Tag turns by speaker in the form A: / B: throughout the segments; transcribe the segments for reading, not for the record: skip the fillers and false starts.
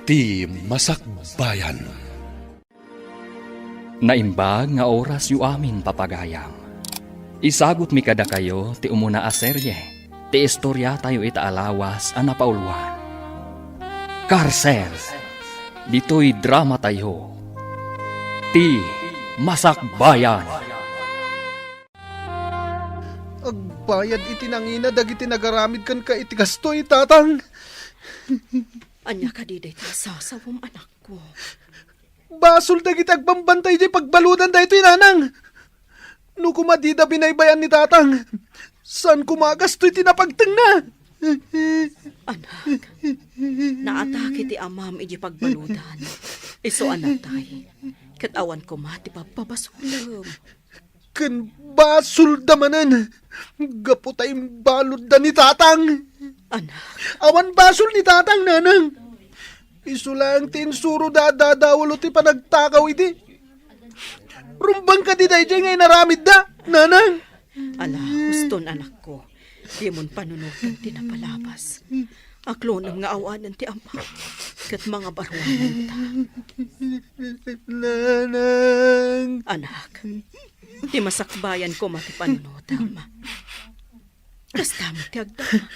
A: Ti Masakbayan.
B: Naimbag nga oras yu amin papagayam. Isagot mi kada kayo ti umuna a serye. Ti istorya tayo itaalawas a napaulwan. Karsel. Dito'y drama tayo. Ti Masakbayan.
C: Agbayad iti nangina dagiti nagaramid kan ka iti gastoy tatang.
D: Anya ka di dayto sasawom anak ko.
C: Basol dagiti agbambantay di pagbaludan dayto nanang. No kumadida binaybayan ni tatang. San kumagastoy tinapagteng na?
D: Anak, naatake ti amam iji pagbaludan. Iso anatay, katawan ko mati papabasulam.
C: Ken basol damanan. Gaputay balod da ni tatang.
D: Anak,
C: Awan basol ni tatang nanang. Isu lang tinsuro dadadawalo ti panagtakaw iti. Rumbang ka di dayjay ngay naramid da, nanang.
D: ala, huston anak ko. Di mon panunutan ti napalabas. Aklonam nga awanan ti ama. Kat mga barwanan ta.
C: Nanang.
D: Anak, ti masakbayan ko mati panunutam. Kastamit ti agdama.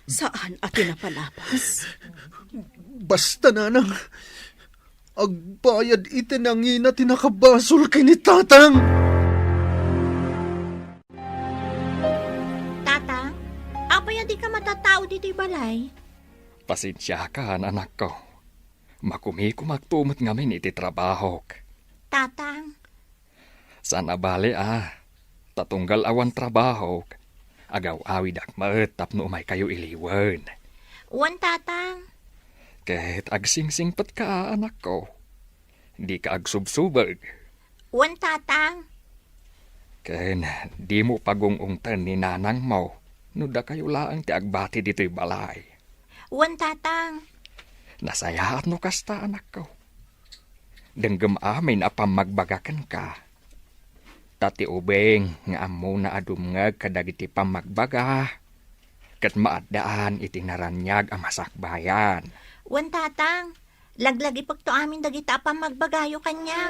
D: Saan at napalabas?
C: Basta nanang. Agbayad iti nangina tinakabasol kay ni tatang.
E: Tata, apay di ka matatao dito'y balay?
B: Pasensya ka, anak ko. Makumi ko magtumot ngamin iti trabaho.
E: Tatang,
B: Sana bali tatunggal awan trabaho. Agaw awid ak maetap no umay kayo iliwan.
E: wan tatang.
B: Kahit agsingsingpat ka, anak ko. Di ka agsubsubag.
E: Wan tatang.
B: Ken di mo pagungungtan ni nanang mo. No da kayo laang ti agbati dito'y balay.
E: Wan tatang.
B: Nasayaat no kasta, anak ko. Denggem amin apam magbagakan ka. Tati ubeng nga amo na adumngag kadagiti pamagbaga. Kat maadaan iti naranyag ang masakbayan.
E: Wan tatang. Laglag ipagto amin dagita pa magbagayo kanya.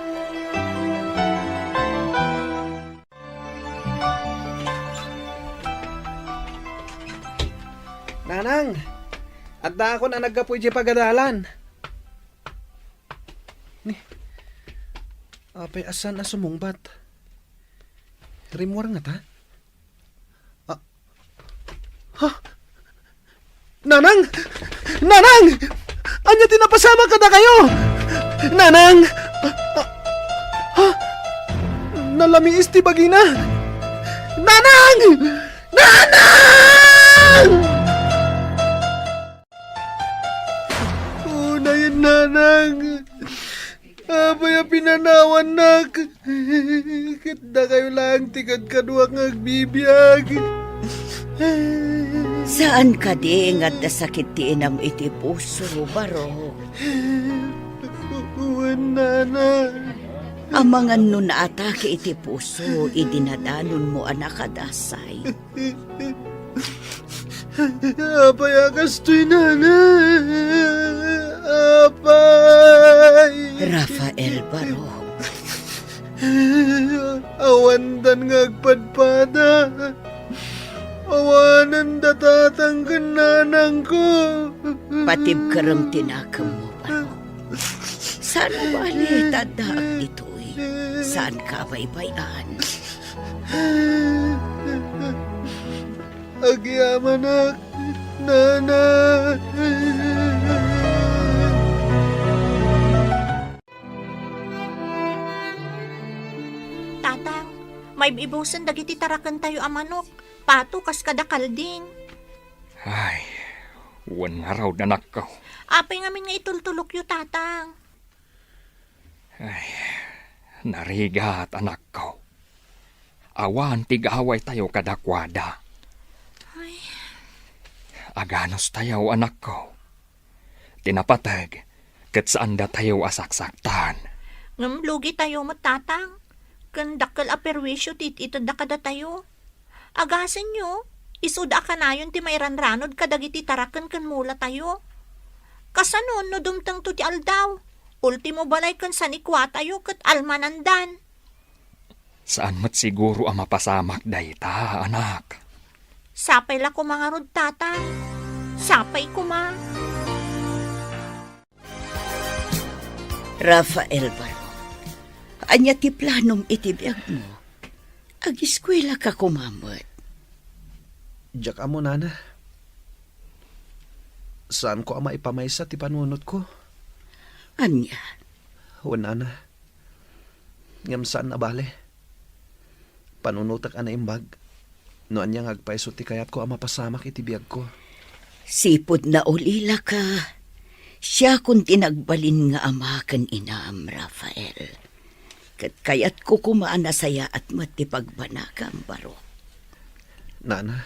C: Nanang, adda ako na naggapoy di pagadalan. Ni, apay asan na sumungbat. Rimwar nga ta? Ha? Nanang! Nanang! Anya tinapasama ka na kayo! Nanang! Ha? Nalamiis ti bagina! Nanang! Nanang! Unayin, nanang! Abay pinanawan nak! Kita kayo lang tikad kadwa ng agbibiyag!
D: Saan ka di ingat na sakit ti inam iti puso, baro?
C: Nana.
D: Amangan no na atake iti puso, idinadanon mo anak adasay.
C: Apay agastoy, nana. Apay.
D: Rafael Baro,
C: Awandan ngagpadpada. Awanan datatang kananang ko.
D: patib karam tinakam mo, Baro. Saan mo bali tadaak dito'y? Saan ka baybayan?
C: Agyamanak, nana.
E: Tatang, may ibusan dagiti tarakan tayo amanok. Pato kas kadakal din.
B: Ay, wan nga raw anak ko.
E: Apay ngamin nga itultulok yu tatang.
B: Ay, narigat anak ko. Awan tigaway tayo kadakwada.
E: Ay,
B: Aganos tayo anak ko. Tinapatag, kat saan da tayo asaksaktan.
E: ngamlugi tayo mo tatang. Kandakal aperwisyo tit ito da kada tayo. Agasan nyo, isuda ka na yun ti may ranranod kadagiti tarakan kan mula tayo. Kasanon no dumtang to ti aldaw. Ultimo balay kan sanikwa tayo kat almanandan.
B: Saan mat siguro ang mapasamak dayta, anak?
E: Sapay la ko mga rod tatang. Sapay ko ma.
F: Rafael Barok, anya ti planom itibiyag mo. Ag-eskwela ka kumamot.
C: Diyak amo, nana. Saan ko ama ipamaysa ti panunot ko?
F: Anya,
C: O, nana. Ngam saan na bale? Panunutak ana imbag. No anya ngagpaiso ti kayat ko ama pasamak iti biyag ko.
F: sipod na ulila ka. Siya kung tinagbalin nga ama kan inam, Rafael. Kat kayat ko kumaan na saya at matipagbanakam, Barok.
C: Nana,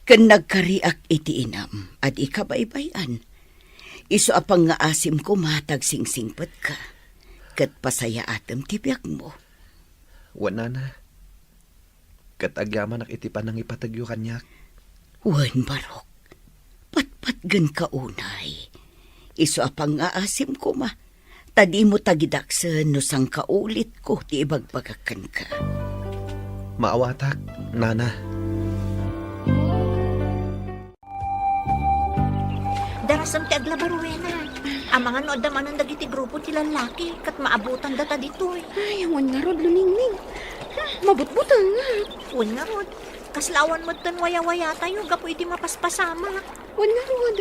F: Kan nagkariak iti inam at ikabaybayan. Iso apang nga asim ko matag singsingpet ka. Kat pasaya atem tibiyag mo.
C: o nana. Katagyaman ak iti panang ipatagyo kanyak.
F: Wan, Barok. Patpatgan ka unay. Iso apang nga asim ko ma. Tadi mo tagidaksan no sang kaulit ko ti ibagbagakan ka.
C: Maawatak, nana.
E: Darasam ti aglabaruena. Ang mga nood naman ang dagiti grupo ti lalaki kat maabutan data dito eh.
G: Ay, awan nga rod, luningning. Mabutbutan nga.
E: Uwan nga rod. Kaslawan mo tan waya-waya tayo gapo iti mapaspasama.
G: Wan nga rod.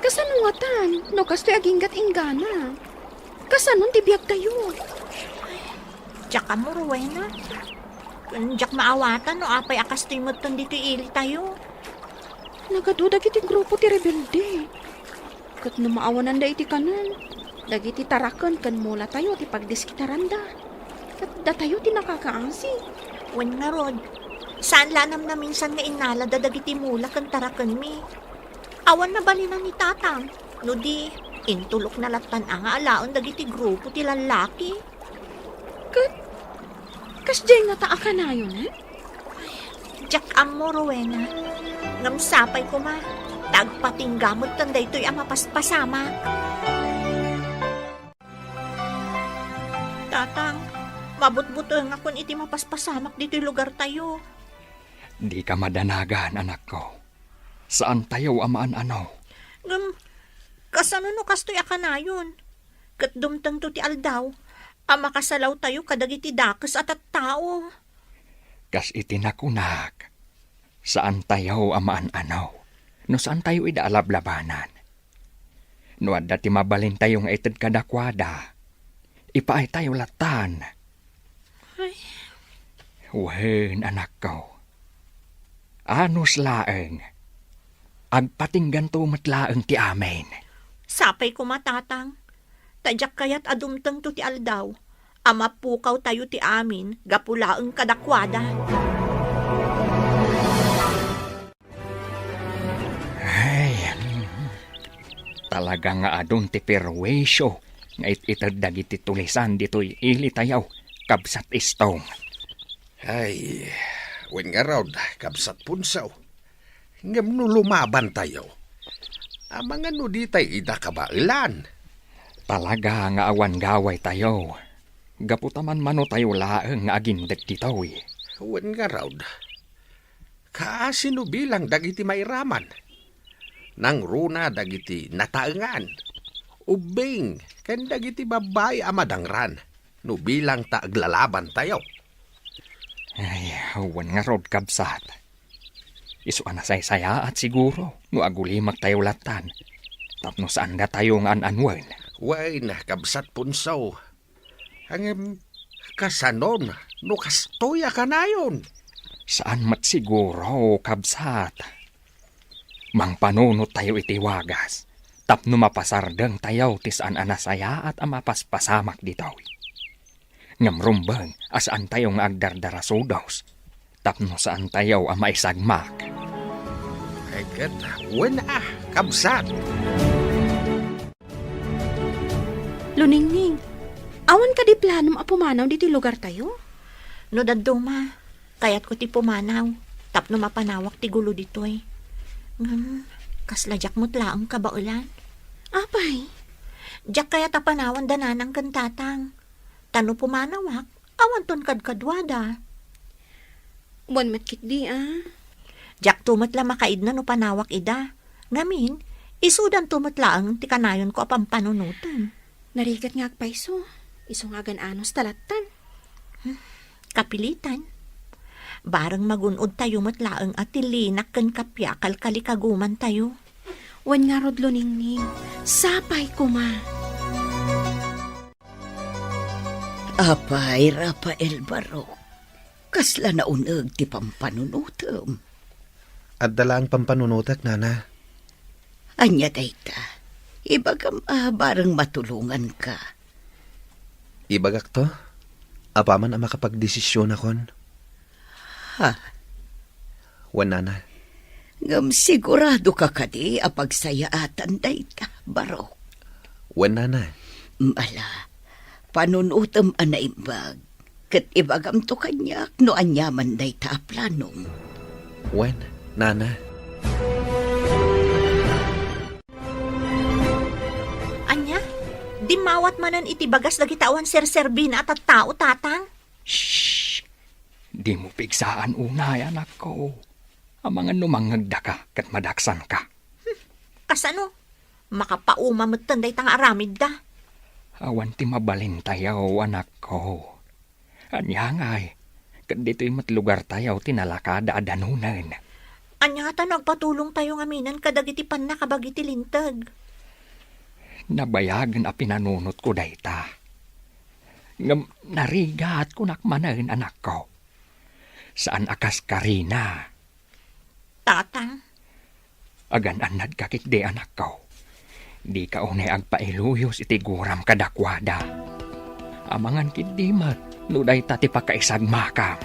G: Kasanuatan, no kastoy aginggat inggana. Kasanon ti biyag tayo.
E: Diyak mo, Rowena. Diyak maawatan no apay akastoy mo tan dito ili tayo.
G: Nagadudag iti grupo ti rebelde. Kat no maawanan da iti kanan. Dagiti tarakan kan mula tayo ti pagdiskitaran da. Kat da tayo ti nakakaasi.
E: Uwan nga rod. Saan lanam na minsan nga inala dadagiti mula kan tarakan mi. Awan na balinan ni tatang. No di, intulok na latan ang alaon dagiti grupo ti lalaki.
G: Kasjay nga taa ka na yun, eh?
E: Diyak mo, Rowena. Ngamsapay ko ma. Tagpating gamot tan daytoy ang mapaspasama. Tatang, mabutbuto nga kun iti mapaspasamak dito'y lugar tayo.
B: Di ka madanagan, anak ko. Saan tayo amaan ano?
E: Kasano no kastoy akanayon? Kat dumtang to ti aldaw, ang makasalaw tayo kadagiti dakes at tao.
B: Kas itinakunak. Saan tayo amaan ano? No saan tayo idaalablabanan? No adda ti mabalin tayo nga ited kadakwada. Ipaay tayo latan.
E: Ay.
B: Wen, anak ko. Anos laeng. Agpatinggan to matlaeng ti amen.
E: Sapay ko matatang. Tadyak kayat adumtang to ti aldaw. Ama pukaw tayo ti amin, gapulaeng kadakwada.
B: Ay, talaga nga adun ti perwesyo. Nga ititad dagiti tulisan dito'y ili tayaw. Kabsat istong.
A: Ay, wen nga raw, kabsat punsaw. Ngam no lumaban tayo. Amang ano di tayo idakabailan.
B: Talaga nga awan gaway tayo. Gaputaman mano tayo laeng nga agindag dito'y.
A: Wen nga raw, kaasino bilang dagiti mairaman. Nang runa dagiti nataengan. Ubing, kan dagiti babay amadangran. No bilang taaglalaban tayo.
B: Ay, awan nga rod kabsat. Isu anasay-saya at siguro no agulimag tayo latan. Tapno saan nga tayo nga ananwan.
A: Way na kabsat punsaw. Ang kasanon, no kastoya ka na yun.
B: Saan mat siguro kabsat. Mang panunot tayo iti wagas. Tapno mapasardeng tayo ti saan anasaya at amapaspasamak ditaw. Ngamrumbang asaan tayo nga agdardarasudaws. Tapno saan tayo ang maisagmak.
A: Ay kat, wala, kabsat.
G: Luningning, awan ka di planom apumanaw dito lugar tayo?
E: No daduma, kayat ko ti pumanaw. Tapno mapanawak ti gulo dito'y. Kasladyak mo't laang kabaulan.
G: Apay,
E: Diyak kaya tapanawan dananang kan tatang. Tano pumanawak, awan ton kadkadwada.
G: buwan matkit di
E: Diyak tumatla makaid na no panawak ida. Ngamin, isudan tumatlaang ti kanayon ko apang panunutan.
G: Narigat nga agpaiso. Iso nga anos talatan.
E: Kapilitan. Barang magunod tayo matlaang at tilinak kan kapyakal kalikaguman tayo.
G: Wan nga rodlo ningning. Sapay ko ma.
F: Apay, Rafael Barok. Kasla na uneg ti pampanunutom.
C: At dalang pampanunutak, nana.
F: Anya dayta. Ibagam barang matulungan ka.
C: Ibagak to? Apaman ang makapagdesisyon akon?
F: Ha?
C: Wan, nana.
F: Ngam sigurado ka kadi apagsayaatan dayta, Barok.
C: Wan, nana.
F: Mala, panunutom anaimbag. Kat ibagam to kanyak no anyaman dayta planong.
C: Wan, nana.
E: Anya, di mawat manan iti bagas dagitawan serserbina at tao tatang.
B: Shh! Di mo pigsaan unay, anak ko. Ang mga numangagda ka kat madaksan ka.
E: Kasano? Makapaumamatan day tang aramid da.
B: Awan ti mabalin tayaw, anak ko. Anyangay, kat dito'y matlugar tayaw tinalakada adanunan.
E: Anya ta nagpatulong tayo nga minan kadagiti pan nakabagiti lintag.
B: Nabayagan a pinanunot ko dayta. Ngam narigat ko nakmanan, anak ko. Saan akas karina?
E: Tatang,
B: Agan anad kakikde, anak ko. Di ka unay agpailuyos iti guram kadakwada. Amangan kidimat, nuday tati pakaisagmakam.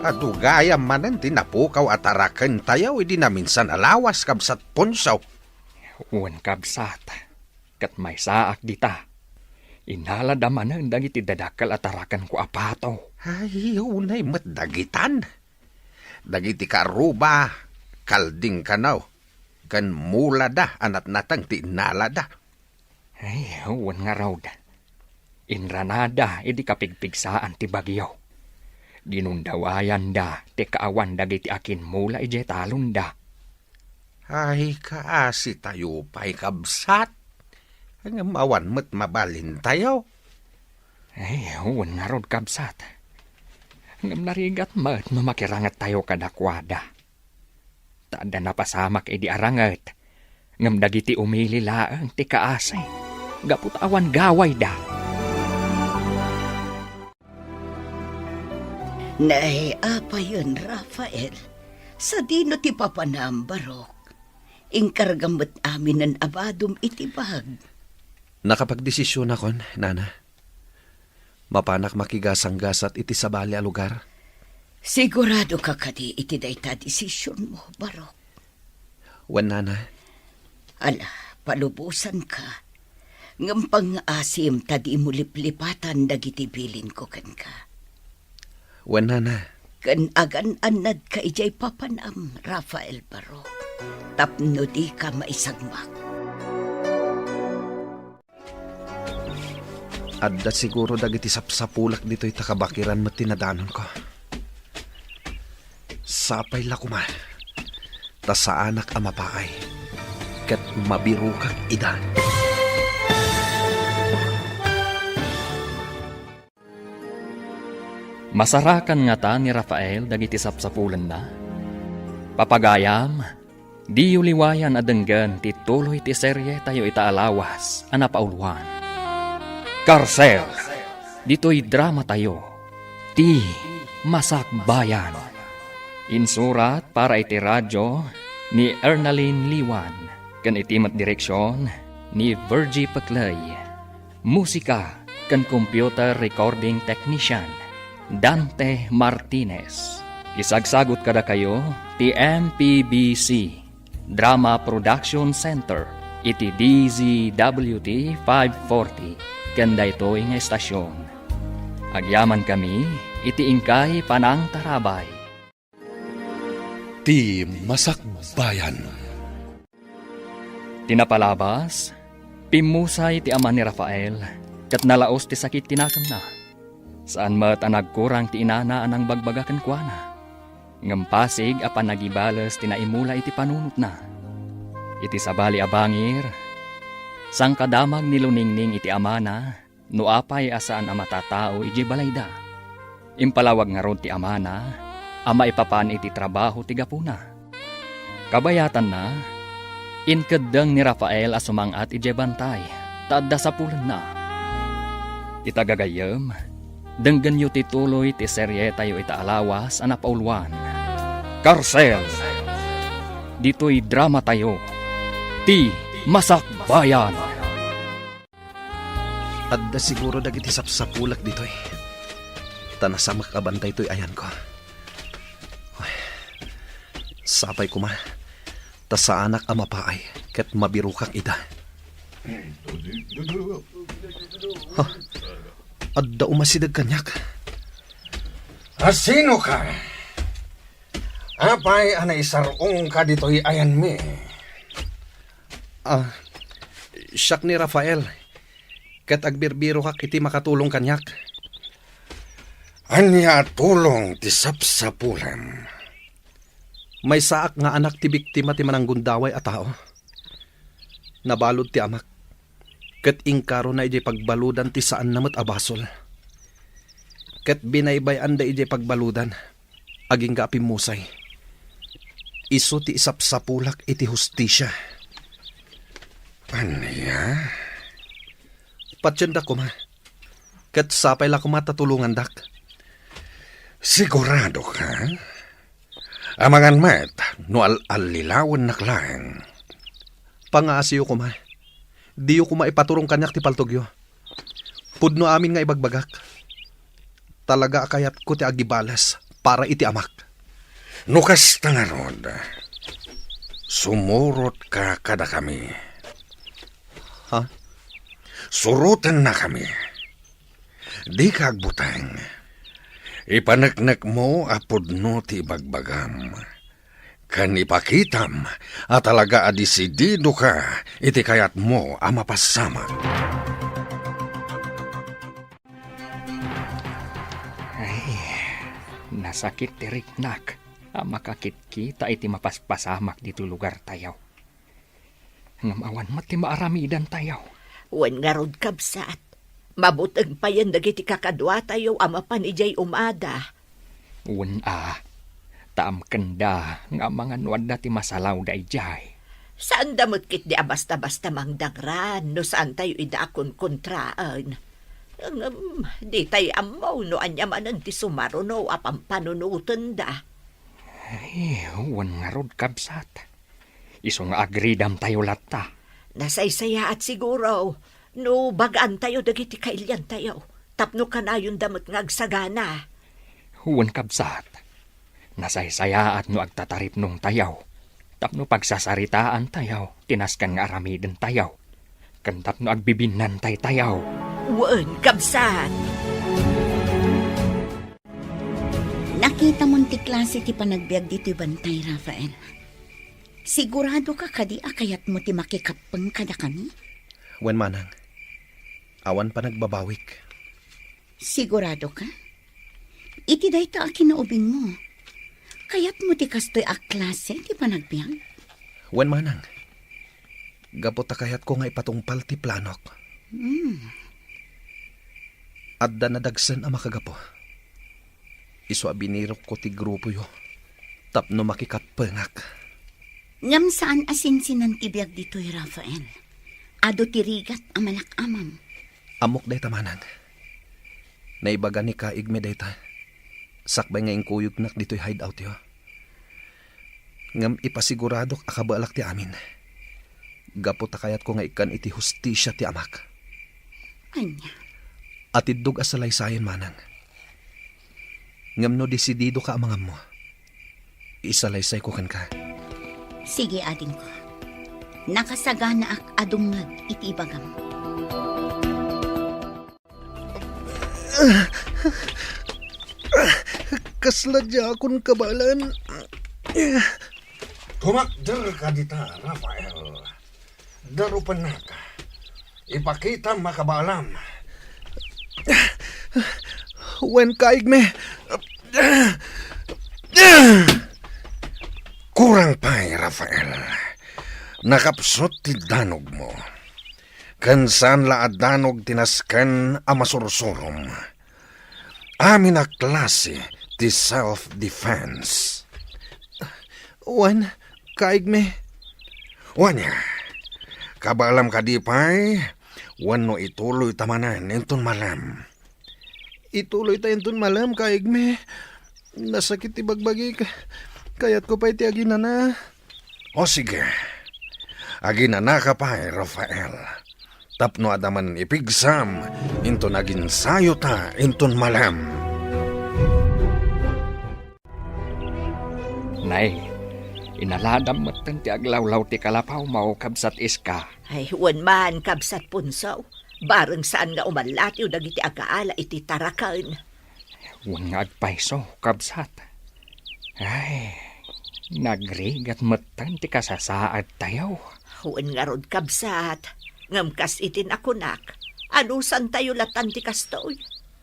A: Adugaya manan tinapukaw at arakan tayaw, idi na minsan alawas kabsat punsaw.
B: Uwan kabsat, kat may saak dita. Inaladaman dagiti dadakal at arakan ko apato.
A: Ay, unay matdagitan. Dagiti karuba, kalding kanaw. Kan mula da, anat natang tinala da.
B: Ay, uwan nga raw da. Inranada, idi kapigpigsaan ti bagyo. Dinundawayan da, ti kaawan dagiti akin mula ije talon da.
A: Ay, kaasi tayo pa'y kabsat. Ang mawan mo't mabalin tayo.
B: Ay, uwan nga raw kabsat. Ngam narigat mat mamakirangat tayo kadakwada. Tada napasamak edi arangat. Ngam dagiti umili laang ti kaasay. Gaput awan gaway da.
F: Nay, apa yun, Rafael? Sa dino ti papanam, Barok. Ingkargamot amin ng abadom itibag.
C: Nakapagdesisyon akon, nana. Mapanak makigasang-gasat iti sabali a lugar.
F: Sigurado ka kadi iti dayta desisyon mo, Barok.
C: Wan, nana.
F: Ala, palubusan ka. Ngam pang-asim tadi mo liplipatan dagiti bilin ko kan ka.
C: Wan, nana.
F: Kan agan anad ka ijay papanam, Rafael Barok. Tapno di ka maisagmak.
C: Adda siguro dagiti sapsapulak dito'y takabakiran mo tinadanon ko. Sapay la kuma. Ta sa anak amapaay. Kat mabiru kang ida.
B: Masarakan nga ta ni Rafael dagiti sapsapulan na. Papagayam, di uliwayan adenggan ti tuloy ti serye tayo itaalawas anapauluan. Karsel, dito'y drama tayo. Ti Masakbayan. Insurat para iti radyo ni Ernaline Liwan. Kan itimat direksyon ni Virgie Paclay. Musika kan computer recording technician Dante Martinez. Isagsagot kada kayo ti MPBC Drama Production Center iti DZWT 540 kanda ito nga estasyon. Agyaman kami iti ingkay panang tarabay.
H: Ti Masakbayan.
B: Tinapalabas, pimusay ti ama ni Rafael, kat nalaos ti sakit tinakam na. Saan mat ang nagkurang ti inana anang bagbagakan kwa na. Ngampasig apan nagibalas tinaimula iti panunot na. Iti sabali abangir, sang kadamag niluningning iti ama na, no apay asaan ang matatao iti balayda. Impalawag nga ron ti ama na, ama ipapan iti trabaho ti gapuna. Kabayatan na, inkadang ni Rafael asumangat iti bantay, taadda sa pulan na. Itagagayam, denggan yu tituloy ti serye tayo itaalawas ang napauluan. Karsel! Dito'y drama tayo, Ti Masakbayan.
A: Adda siguro dagiti sapsapulak ditoy. Tanasamak abantay to'y ayan ko. Uy, sapay ko ma. Ta sa anak amapaay, ket mabirukak ida. Huh, adda umasidag kanyak.
I: Sino ka? Apay anay sarong ka dito'y ayan mi.
A: Siyak ni Rafael. Ket agbirbiro kak iti makatulong kanyak.
I: Anya tulong ti sapsapulan.
A: May saak nga anak ti biktima ti mananggundaway a tao. Nabalod ti amak. Ket ingkaro na iti pagbaludan ti saan namot abasol. Ket binaybayan da iti pagbaludan. Aging ka apimusay. Isu ti isapsapulak iti hustisya.
I: Anya?
A: Patsenda ko ma. Ket sapay la ko matatulungan dak.
I: Sigurado ka? Amangan met, no al-alilawan naklang.
A: Pangaasiyo ko ma. Diyo ko maipaturong kanyak ti paltogyo. Pudno amin nga ibagbagak. Talaga akayat ko ti agibalas para iti amak.
I: Nukas tangarod, sumurot ka kada kami.
A: Ha?
I: Surutan na kami. Di ka agbutang. Ipanaknak mo apod no ti bagbagam. Kan ipakitam at talaga adisidido ka iti kayat mo ang mapasama.
B: Ay, nasakit ti riknak. Makakit kita iti mapaspasamak dito lugar tayaw. Ngamawan mat ti maaramidan tayaw.
F: Wen nga rod kabsat. Mabutag pa yan dagiti kakadwa tayo ama panijay umada.
B: Wen taam kenda nga mga nuwad ti masalaw da ijay.
F: Saan damot kit di basta-basta mangdangran no saan tayo idakon kontraan. Di tayo amaw no anyamanan ti sumaro no apang panunutan da.
B: Ay, wen nga rod kabsat. Iso nga agridam tayo latta.
F: Nasaysaya at siguro, no bagaan tayo dagiti kailyan tayo. Tapno ka na yung damot nga agsagana.
B: Huwan kabsat. Nasaysaya at no agtatarip nung tayaw. Tapno pagsasaritaan tayaw, tinaskan nga aramiden tayaw. Kantap no agbibinan tayaw.
F: Wen kabsat.
J: Nakita mong ti klase ti panagbiag dito'y bantay, Rafael. Sigurado ka kadi akayat mo ti makikapeng kada kami?
A: Wen manang. Awan pa nagbabawik.
J: Sigurado ka? Iti day ta kinaubing mo. Kayat mo ti kastoy a klase ti panagbiag?
A: Wen manang. Gapot kayat ko nga ipatungpal ti planok. Adda nadagsan ang makagapo. Isu abinirok ko ti grupo yo. Tapno makikapengak.
J: Ngam saan asinsinan ti biag dito'y Rafael? Ado ti rigat ang malakamam.
A: Amok day tamanan. Naibaga ni kaig me day ta. Sakbay nga ingkuyog nak dito'y hideout yo. Ngam ipasiguradok akabalak ti amin. Gapot kayat ko nga ikan iti hustisya ti amak.
J: Anya?
A: Atidog asalay sayon manang. Ngam no desidido ka amangam mo. Isalaysay ko kan ka.
J: Sige, ading ko. Nakasagana ak adungag iti ibagam.
C: Kasladya akong kabalan.
I: Kumakder ka dita, Rafael. Darupan na ka. Ipakita makabalam.
C: Wen kaigme.
I: Kurang pa'y, Rafael. Nakapsot ti danog mo. Kansan laad danog tinaskan amasursurom. Amin na klase ti self-defense.
C: Wen kaigme.
I: Wanya, kabalam ka di pa'y, wano ituloy tamanan inton malam.
C: Ituloy tayo tun malam kaigme. Nasakit ti bagbagi kayat ko pa'y ti agina na.
I: O sige, aginana ka pa'y, Rafael. Tapno adaman ipigsam, inton agin sayo ta inton malam.
B: Nay, inaladam mo't ti aglawlaw ti kalapaw mao kabsat iska.
F: Ay, wan man, kabsat punsaw. Bareng saan nga umalat yung dagiti agaala iti tarakan.
B: Wan nga agpaiso kabsat. Ay, nagrigat mo't ti kasasaad tayo.
F: Wan nga rod kabsat. Ngamkas itin akunak. Anusan tayo latan ti kastoy.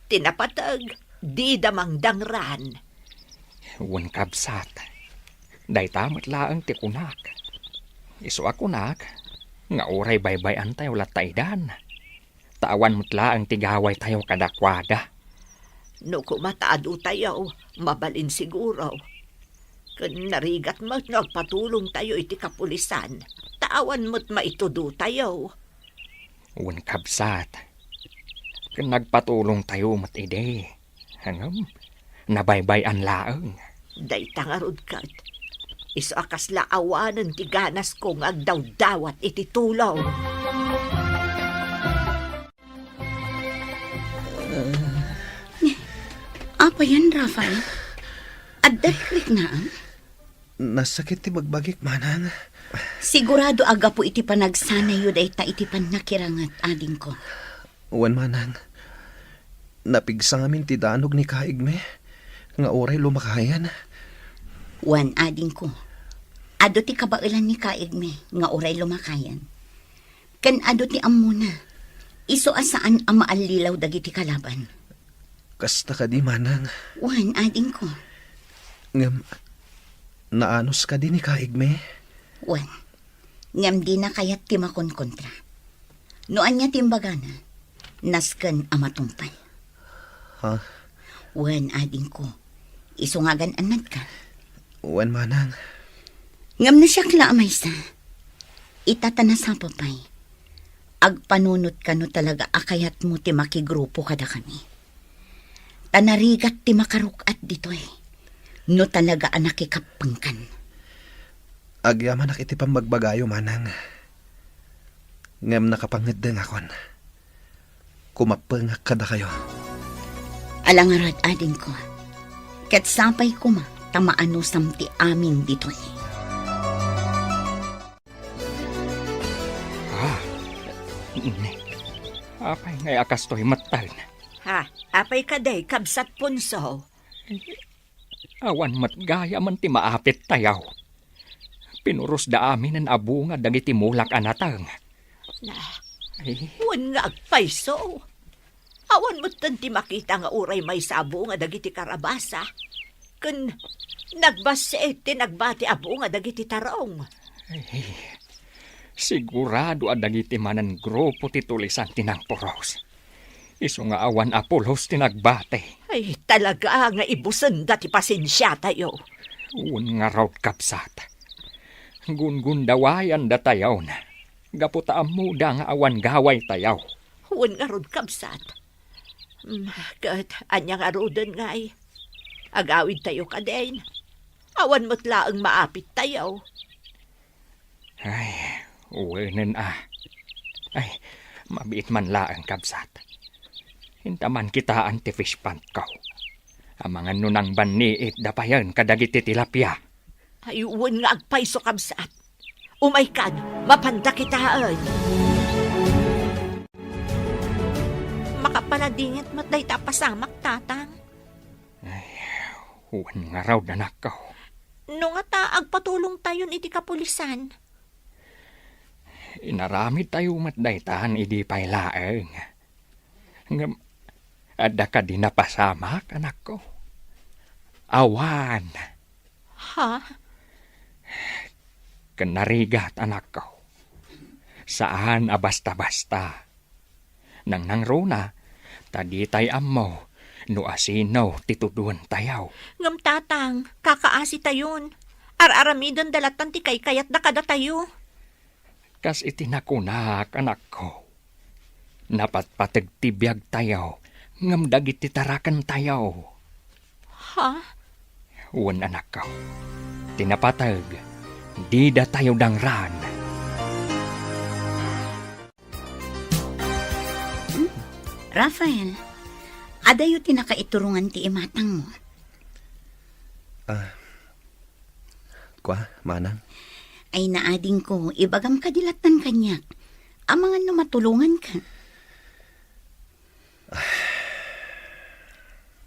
F: Tinapatag, di damang dangran.
B: Wan kabsat. Day tamat laang ti kunak. Iso akunak, nga oray baybayan tayo lataydan. Tawan mo't laang ti gaway tayo kadakwada.
F: No kumataado tayo, mabalin siguro. Kun narigat mo't nagpatulong tayo iti kapulisan, tawan mo't maitudo tayo.
B: Wan kabsat. Kung nagpatulong tayo mo't ide. Hangam, nabaybayan laang.
F: Day tangarod kat. Iso akas laawanan ti ganas kong agdaw-dawat iti tulaw.
J: Apa yan, Rafael? Addarik na ang?
C: Nasakit ti bagbagik manang.
J: Sigurado aga po iti panagsanay yun ay ta iti panakirangat ading ko.
C: Wan manang. Napigsang amin ti danog ni kaigme. Nga oray lumakayan.
J: Wan ading ko. Ado ti kabailan ni kaigme nga oray lumakayan. Kan ado ti amuna. Iso asaan ang maalilaw dagiti kalaban.
C: Kasta ka di manang.
J: Wan ading ko.
C: Ngam, naanos ka di ni kaigme.
J: Wan, ngam di na kayat ti makonkontra. Noan niya timbagana, nasken amatumpay.
C: Ha?
J: Wan ading ko. Isungagan anad ka.
C: Wan manang.
J: Ngam na siya klaamay sa. Itatana sa papay. Agpanunot ka no talaga akayat mo ti makigrupo kada kami. Tanarigat ti makarukat dito eh. No talaga anakikapangkan.
C: Agyaman ak iti pamagbagayo manang. Ngam nakapangedeng akon. Kumapeng kada kayo.
J: Alangarad ading ko. Kat sapay kuma tamaano samti amin dito eh.
B: Apay ngay akas to'y matal na.
F: Ha, apay kaday, kabsat punso.
B: Awan matgaya man ti maapit tayaw. Pinuros da amin ang abu nga dagiti mulak anatang.
F: Na,
B: Ay,
F: wan nga agpaiso. Awan mo ti makita nga uray may sabo nga dagiti karabasa. Kun nagbase ti nagbati abo nga dagiti tarong.
B: sigurado adagiti manan grupo ti tulisan tinang poros. Iso nga awan apulos tinagbate.
F: Ay, talaga nga ibusan dati pasensya tayo.
B: Un nga raw kapsat. Gungundawayan da tayaw na. Gaputa amuda nga awan gaway tayaw.
F: Huwag nga rod kabsat. Kat anya nga rodon nga ay. Agawid tayo ka din. Awan mo't laang maapit tayo.
B: Ay, uwenen ah. Ay, mabiit man laang kabsat. Hintaman kita anti-fish pant ko. Ang mga nunang baniit dapayan kadagiti tilapia.
F: Ay, huwag nga agpaiso kabsat. Umay kan, mapanda kitaan. Makapaladingit mo't day tapasamak tatang.
B: Huwan nga raw danak ko.
E: No nga ta, agpatulong tayon iti kapulisan.
B: Inaramid tayo matdaytan, idi pa'y laeng. Ngam, ada ka di napasamak, anak ko. Awan,
E: Ha?
B: kanarigat, anak ko. Saan basta-basta. Nang nangruna, tadi tay ammo, no asino tituduan tayaw.
E: Ngam tatang, kakaasi tayon. Ar-aramidon dalatan ti kayat da kada tayo.
B: Kas itinakunak, anak ko. Napatpatag tibiyag tayaw, ngam dagiti tarakan tayaw.
E: Ha?
B: Uwan, anak ko. Tinapatag, di da tayo dangran.
J: Rafael, adayo tinakaiturungan ti imatang mo.
A: Kwa, manang?
J: Ay naading ko, ibagam kadilatan kanyak. Amangan no matulungan ka.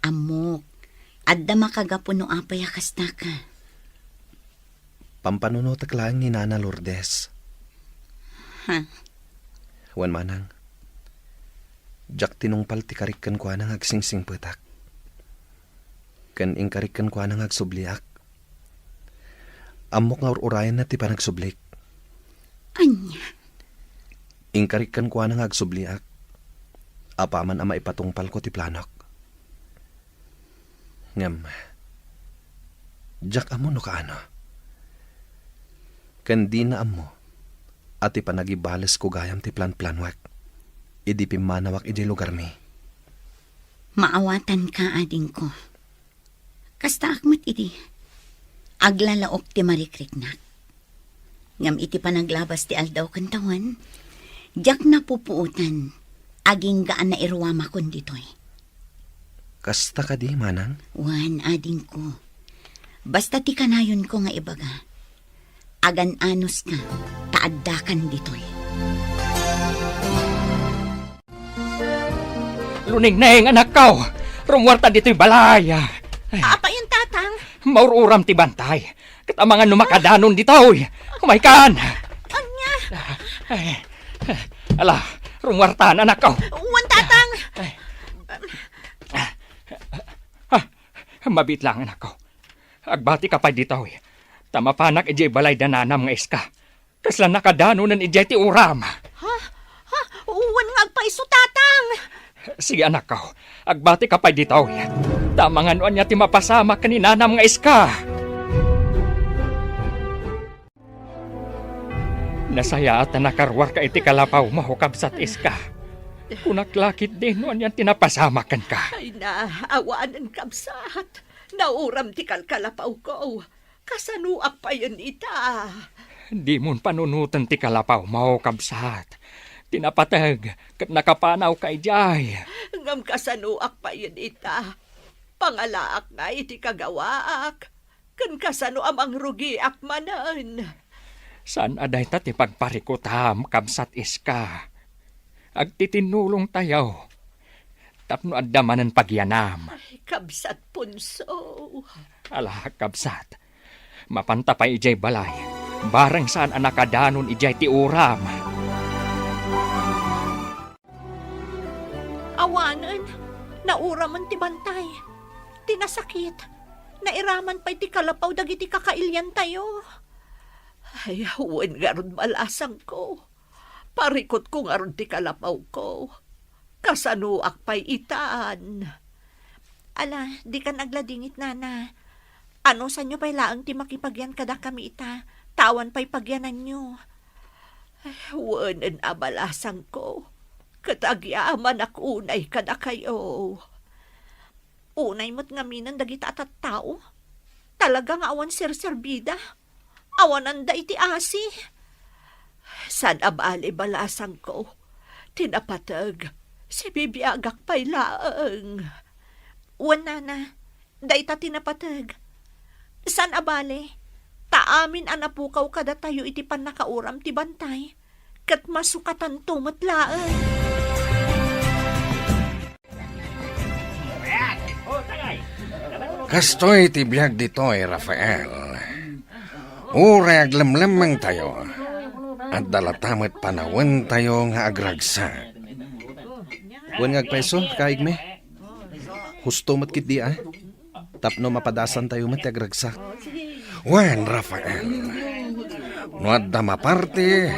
J: Amok, adda makagapo no apay akasta ka.
A: Pampanunutak lang ni Nana Lourdes.
J: Ha?
A: Wan manang. Jak tinungpal ti karikan kwa nang agsingsing petak. Kan ingkarikan kwa nang agsubliak. Amok nga urayan na ti panagsublik.
J: Anya?
A: Ingkarikan kwa nang agsubliak. Apaman ama ipatungpal ko ti planok. Ngam. Jak amo no kaano. Kan di na amo. At ipanagibales ko gayam ti plan-planwak. Idi pimanawak iti lugar mi.
J: Maawatan ka, ading ko. Kasta akmat iti. Aglalaok ti marikriknak. Ngam iti panaglabas ti aldaw kantawan. Jak na pupuutan. Aging gaan na irwama kon ditoy.
A: Kasta ka di, manang?
J: Wan, ading ko. Basta ti kanayon ko nga ibaga. Agan-anos ka. Taaddakan ditoy.
B: Luning-neng, anak ko. Rumwarta dito'y balaya.
E: Apa yung tatang?
B: Maururam ti bantay. Katamangan numakadanon dito'y. Kumaykan.
E: Anya?
B: Ala, rumwartaan, anak ko.
E: Uwan tatang!
B: Mabit lang, anak ko. Agbati ka pa dito'y. Tamapanak ijay balay dananam nga iska. Kasla nakadanon ng ijay ti uram.
E: Ha? Uwan nga agpaiso tatang!
B: Sige, anak ko. Agbati ka pa dito'y. Tamangan niya ti mapasama ka ni nanam nga iska. Nasaya at nakarwar ka iti kalapaw mahukab sat iska. Kunaklakit din niyan tinapasamakan ka.
D: Ay na, awaanan kabsat. Nauram ti kalkalapaw ko. Kasanuak pa yan ita.
B: Di mon panunutan ti kalapaw mahukab sat. Tinapatag kat nakapanaw ka ijay.
D: Ngam kasanuak pa yan ita. Pangalaak nga iti kagawaak. Kan kasano amang rugiak manan.
B: Saan aday ta ti pagparikutam kabsat iska. Agtitinulong tayo. Tapno adamanan pagyanam.
D: Ay, kabsat punso.
B: Ala, kabsat. Mapantapay ijay balay. Barang saan anakadanon ijay ti uram.
E: Awanan, nauraman ti bantay. Tinasakit. Nairaman pa'y ti kalapaw dagiti kakailyan tayo.
D: Ay, huwin nga ron malasang ko. Parikot ko nga ron ti kalapaw ko. Kasanuak pa'y itaan.
E: Ala, di ka nagladingit, nana. Ano sa nyo pa'y laang ti makipagyan kada kami ita? Tawan pa'y pagyanan nyo.
D: Ay, huwin ang abalasang ko. Katagyaman ak unay kada kayo.
E: Unay mo't ngaminan dagita at tao. Talagang awan sir-serbida. Awanan da iti asi.
D: San abali balasang ko. Tinapatag. Si bibiyagak pa'y laang.
E: Uwan, nana. Da ita tinapatag. San abali? Taamin anapukaw kada tayo iti panakauram ti bantay. Kat masukatan tumatlaan.
I: Kastoy ti biyag ditoy, Rafael. Urag lemlemang tayo. At dalatamat panawan tayo nga agragsa.
A: Wan nga peso, kaig me. Husto mat kit di Tapno mapadasan tayo mat agragsak.
I: Wan, Rafael. No adda maparte,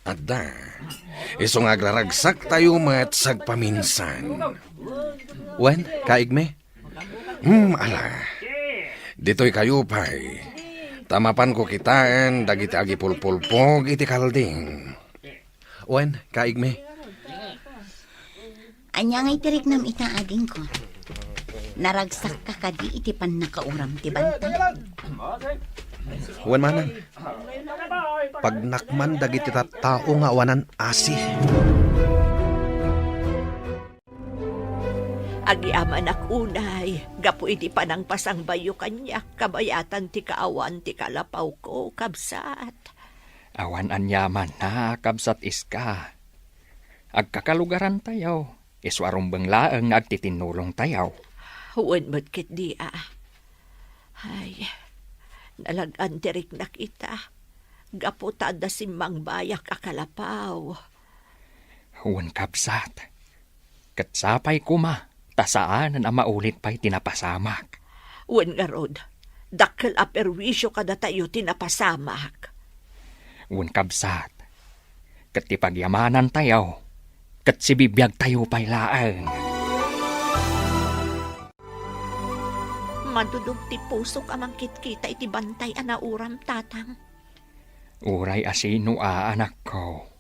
I: adda. Isong agraragsak tayo mat sagpaminsan.
A: Wan, kaig me.
I: Ala. Dito'y kayo pa'y. Tamapan ko kitaan, dagiti agi pulpulpog, iti kalding.
A: Wan, kaig me.
J: Anya ngay tirik nam itaading ko. Naragsak ka kadi iti pan nakauram ti bantay.
A: Wan manang. Pag nakman dagiti tao nga wanan asi.
D: Agiaman ak unay, gapu iti panang pasangbayo kanya, kabayatan ti kaawan ti kalapaw ko, kabsat.
B: Awan anyaman na, kabsat iska. Agkakalugaran tayo. Iswarong banglaang agtitinulong tayo.
D: Huwag mo't kit di Ay, nalagan tirik na kita. Gapu tada simang bayak akalapaw.
B: Huwan kabsat. Katsapay kuma. Tasaan na maulit pa'y tinapasamak.
D: Huwag nga rod, dakil aperwisyo kada tayo tinapasamak.
B: Huwan kabsat. Katipagyamanan tayo. Katsibibiyag tayo pa'y laang.
E: Madudog ti pusok amang kitkita iti bantay anauram tatang.
B: Uray asino anak ko.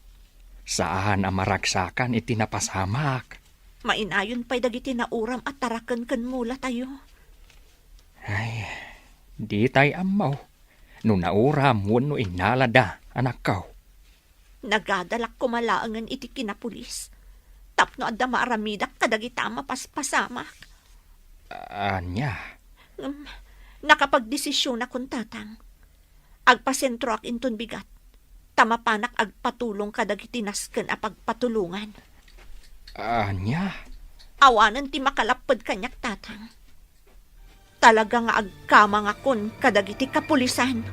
B: Saan ang maragsakan iti napasamak?
E: Mainayon pa'y dagiti nauram at taraken ken mula tayo.
B: Ay, di tay amaw. No nauram, wano inalada, anak ko.
E: Nagadalak kumalaangan iti kinapulis. Tapno adda maaramidak kadagita mapaspasamak.
B: Anya?
E: Nakapagdesisyon akong tatang. Agpasentro ak inton bigat. Tamapanak agpatulong kadagiti nasken a pagpatulungan.
B: Anya?
E: Awanan ti makalapad kanyak tatang. Talaga nga agkamang akon kadagiti kapulisan.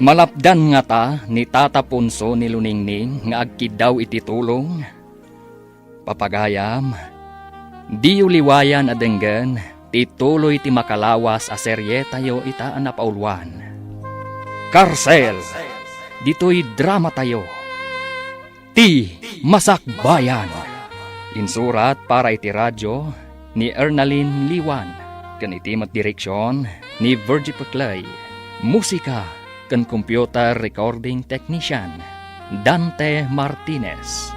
B: Malapdan nga ta ni Tata Punso ni Luningning nga agkidaw iti tulong. Papagayam, di uliwayan adenggan, tituloy ti makalawas a serye tayo ita anapaulwan. Karsel! Dito'y drama tayo. Ti Masakbayan. Insurat para iti radyo ni Ernalyn Liwan. Kan itimat direksyon ni Virgie Peclay. Musika kan computer recording technician Dante Martinez.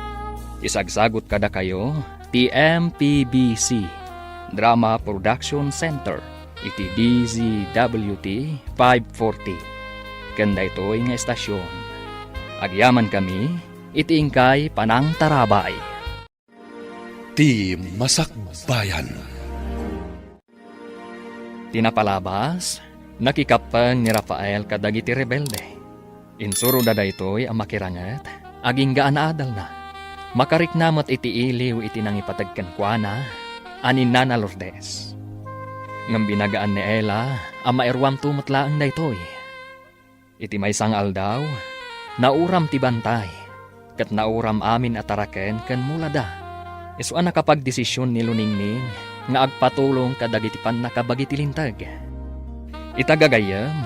B: Isagsagot kada kayo ti MPBC Drama Production Center iti DZWT 540. Kanda ito'y nga estasyon. Agyaman kami, itiingkay panang tarabay.
H: Ti Masakbayan.
B: Tinapalabas, nakikapang ni Rafael kadagiti rebelde. Insuro da ito'y ang makirangat, aging gaan adal na. Makariknamot iti iliw iti nang ipatagkan kwa na, anin na Lourdes. Ngam binagaan ni Ella, ang mairwam tumutlaang da ito'y. Iti may sangal daw, nauram ti bantay, kat nauram amin ataraken ken mulada. Isu ana kapag desisyon ni Luningning, nga agpatulong kadagiti pan nakabagiti lintag. Itagagayam,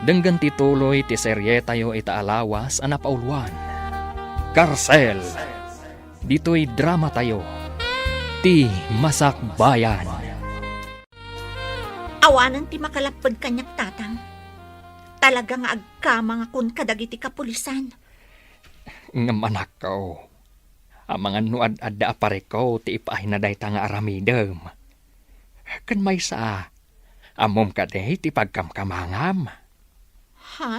B: denggan ti tuloy ti serye tayo itaalawas ana paulwan. Karsel! Dito'y drama tayo. Ti Masakbayan.
E: Awanan ti makalapad kanyak tatang. Talaga nga agkamang akon kadagiti kapulisan.
B: Ngam anak ko, ang mga nuad adda apare ko ti ipaay na day nga aramidem. Kan may sa, amom ka day ti pagkamkamangam.
E: Ha?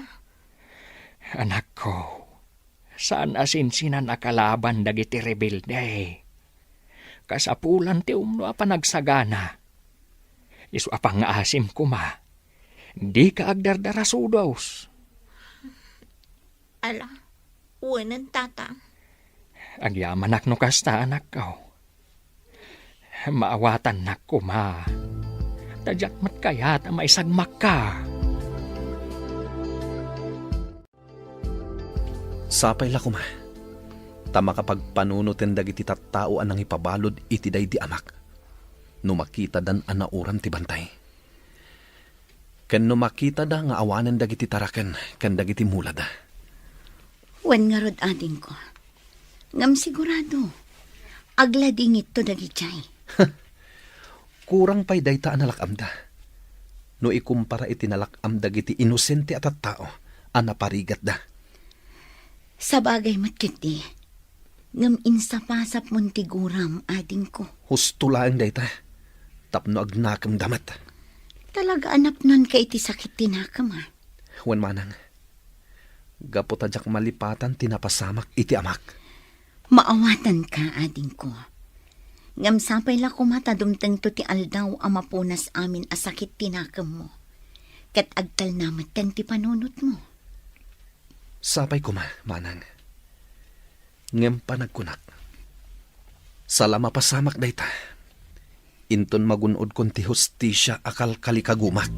B: Anak ko, saan asinsinan akalaban dagiti rebelde? Kasapulan ti umno apa nagsagana. Isu apang nga asim kuma. Di ka agdardarasudos.
E: Ala, uwanan tatang.
B: Agyaman no kasta anak ko. Maawatan na kuma. Tadyak mat kayat ang maisagmak ka.
A: Sapay la kuma. Tama kapag panunutin dagiti tattao anang ipabalod iti day di amak. No makita dan anauran ti bantay. Ken no makita da nga awanen dagiti taraken ken dagiti mulad.
J: Wen nga rod ading ko. Ngam sigurado. Aglading ito dagichay.
A: Kurang pa'y dayta analakam da. No ikumpara iti nalakam dagiti inosente at tao anaparigat da.
J: Sa bagay matkiti. Ngam insapasap mon tiguram ading ko.
A: Husto lang dayta. Tapno agnakam damat.
J: Talaga anap nun ka iti sakit tinakam ha.
A: Wen manang. Gapotadyak malipatan tinapasamak iti amak.
J: Maawatan ka ading ko. Ngam sapay la kumata dumteng to ti aldaw ang mapunas amin a sakit tinakam mo. Kat agtal namat kan ti panunot mo.
A: Sapay kuma, manang. Ngem panagkunak. Salama pasamak dayta. Inton magunod kon ti hustisya akal kalikagumak.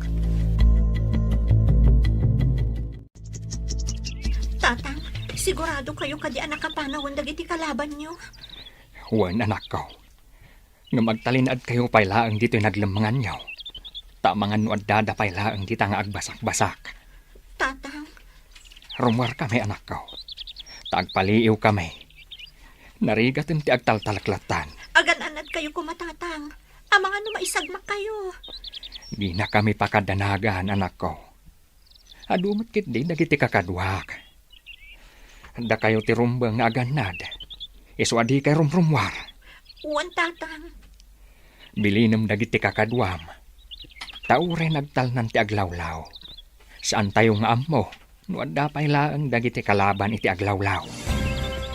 E: Tatang, sigurado kayo kadi anak kapanawon dagiti kalaban nyo.
B: Wan anak ko. Nga magtalinad kayo paylaang dito naglamangan nyo. Tamangan no adada paylaang dito nga agbasak-basak.
E: Tatang,
B: Rumwar kami anak ko. Tagpaliiw kami. Narigatin ti agtaltalaklatan.
E: agan-anad kayo kumatatang. Amang ano maisagmak kayo.
B: Di na kami pakadanagan anak ko. Adumot kit di dagiti kakadwak. Da kayo ti rumbang nga aganad. Iswadi kay rumrumwar.
E: Uwan tatang.
B: Bilinam dagiti kakadwam. Taure nagtalnan ti aglawlaw. Saan tayo nga ammo? No adda pay laeng dagiti kalaban iti aglawlaw.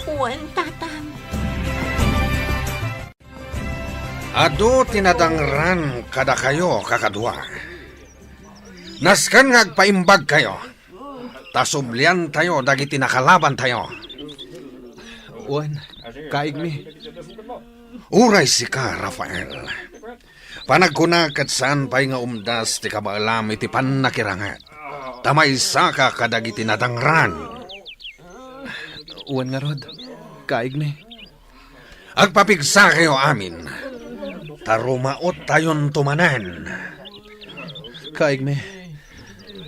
E: Uwan tatang.
I: Ado tinadangran kada kayo kakadwa. Naskan nga agpaimbag kayo. Tasublian tayo dagiti nakalaban tayo.
A: Wen, kaig mi.
I: Uray si ka, Rafael. Panagkunakat saan pa'y nga umdas ti kabaalam iti panakirangat. Tamay saka kadagiti nadangran.
A: Wen nga rod, kaig mi.
I: Agpapigsa kayo amin. Tarumaot tayon tumanan.
A: Kaig mi.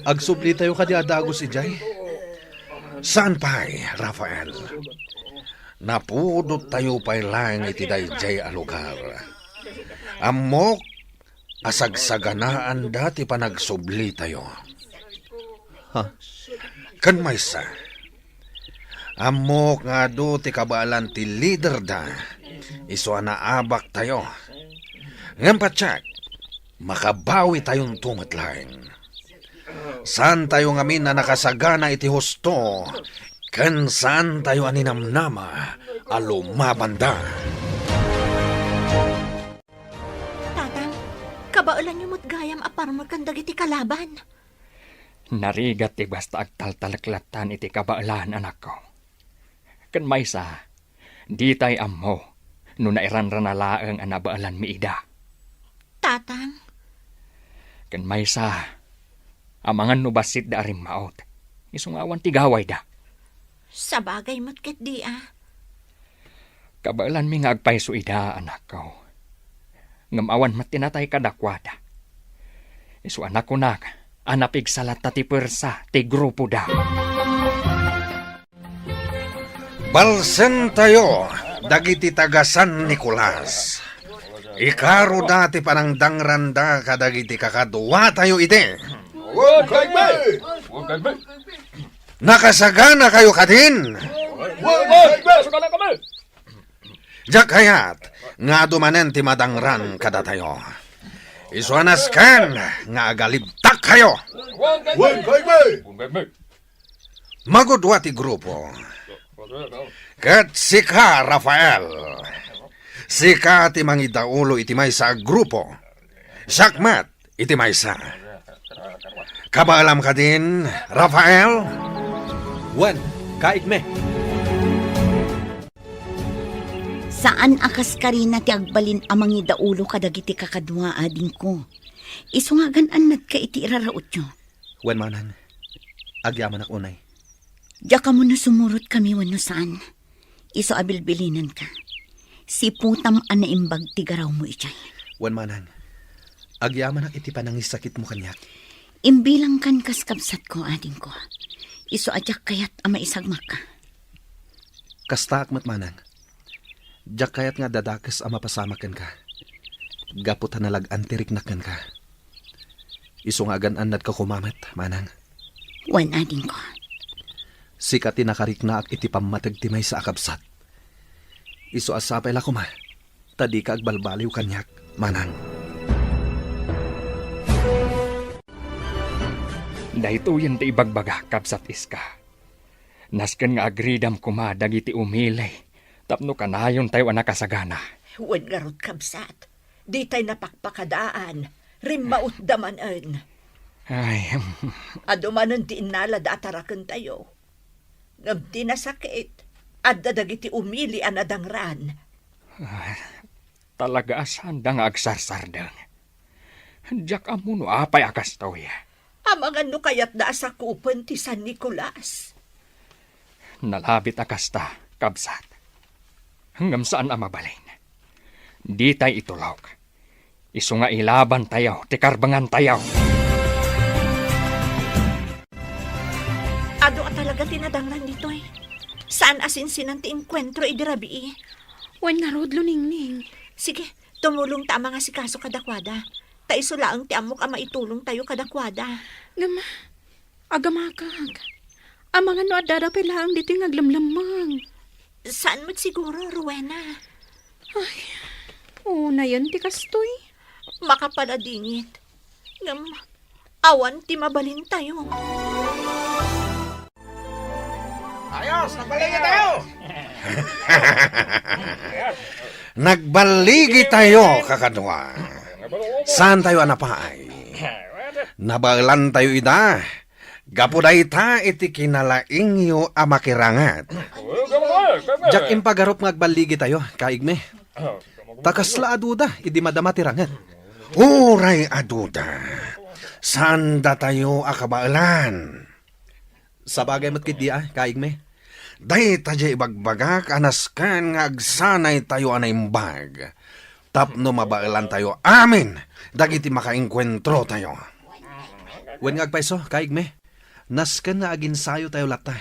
A: Agsupli tayo kadi adagos ijay.
I: Saan pa'y, Rafael? Napudot tayo pa'y lang iti dayjay a lugar. Amok, asagsaganaan dati pa nagsubli tayo.
A: Ha?
I: Kan maysa. Amok nga do ti kabalan ti leader da. Iso na abak tayo. Ngayon patsak, makabawi tayong tumatlaing. Saan tayo ngamin na nakasagana iti husto, kan saan tayo aninamnama, alumabanda.
E: Tatang, kabaulan nyo mo't gayam aparma kan dagiti kalaban.
B: Narigat ti basta agtaltalaklatan iti kabaalan anak ko. Kan maysa, di tay ammo, no nairanran na laeng anabaalan mi ida.
E: Tatang,
B: Kan maysa, amangan no basit da arim maot. Isungawan ti gaway da.
E: sa bagay mo't ket di ah.
B: Kabaalan mi nga agpayso ida anak ko. Ngamawan matinatay kadakwada. Isu anak ko nak, anapig salat ti persa ti grupo da.
I: Balsen tayo, dagiti taga San Nicolas. Ikaro dati panang dangranda kadagiti kakadwa tayo ite. Nakasagana kayo kadin. Jak hayat, nga dumanen ti madangran kada tayo. Isuanas kan, nga agalibtak kayo. Magudwa ti grupo. Kat sika, Rafael. Sika ti mangidaulo iti maysa grupo. Sakmat iti maysa. Kabaalam ka din, Rafael?
A: Wen, kaig mi.
J: Saan akas karina ti agbalin amang idaulo kadagiti kakadwa ading ko. Isu nga gananad ka iti iraraot nyo.
A: Wen manang, agyaman ak unay.
J: Diya ka mo na sumurot kami wano saan. Isu abilbilinan ka. Si putam anaimbag tigaraw mo ichay.
A: Wen manang, agyaman ak iti panangisakit mo kanyak.
J: Imbilang kan kaskabsat ko, ading ko. Isu adyak kayat ama isagmak ka.
A: Kasta akmat manang. Diyak kayat nga dadakas ama pasamakan ka. Gapot hanalag antiriknakan ka. Isu nga gananad ka kumamat, manang.
J: Wan ading ko.
A: Sikati nakarikna ak iti pamatagtimay sa akabsat. Isu asapay la kuma. Tadi ka agbalbaliw kanyak, manang.
B: Dahito yan ti ibagbaga kabsat iska. Nasken nga agridam kuma dagiti umilay. Tapno kanayon tayo anakasagana.
D: Wen garot kabsat. Di tayo napakpakadaan. Rimmaut damanan.
B: Ay,
D: Adumanan ti inala da atarakan tayo. Ngam ti nasakit. At dadagiti umili anadangran.
B: talaga asanda nga agsarsardang. Diyak amuno apay akas to ya.
D: Amangan no kayat da sa kupan ti San Nicolas.
B: Nalabit akasta, kabsat. Hanggang saan ang mabalin? Di tayo itulog. Isu nga ilaban tayo, tikarbangan tayo.
E: Ado ka talaga tinadanglan dito eh. Saan asinsinan ti enkwentro idirabi eh.
G: Wan nga rodlo ningning.
E: Sige, tumulong ta mga sikaso kadakwada. Ta isulaang ti amok ama itulong tayo kadakwada.
G: Ngama, agamakag. Amangan no adada lang dito yung aglamlamang.
E: Saan mo't siguro, Rowena?
G: Na yan ti kastoy.
E: Makapaladingit. Ngam, awan ti mabalin tayo.
I: Ayos, nagbaligi tayo! Nagbaligi tayo, kakadwa. Saan tayo anapaay? Nabalan tayo ida. Gapuday ta iti kinalaing yo amakirangat.
A: Jak impagarop nga agbaligi tayo, kaigme. Takasla aduda, idi madama tirangan.
I: Uray aduda. Saan da tayo akabaalan?
A: Sa bagay mo't kiti kaigme.
I: Day tayo ibagbagak anaskan nga agsanay tayo anaimbag. Tapno mabailan tayo amin. Dagiti makainkwentro tayo.
A: Wen nga agpaiso, kaigme. Nasken nga aginsayo tayo lata.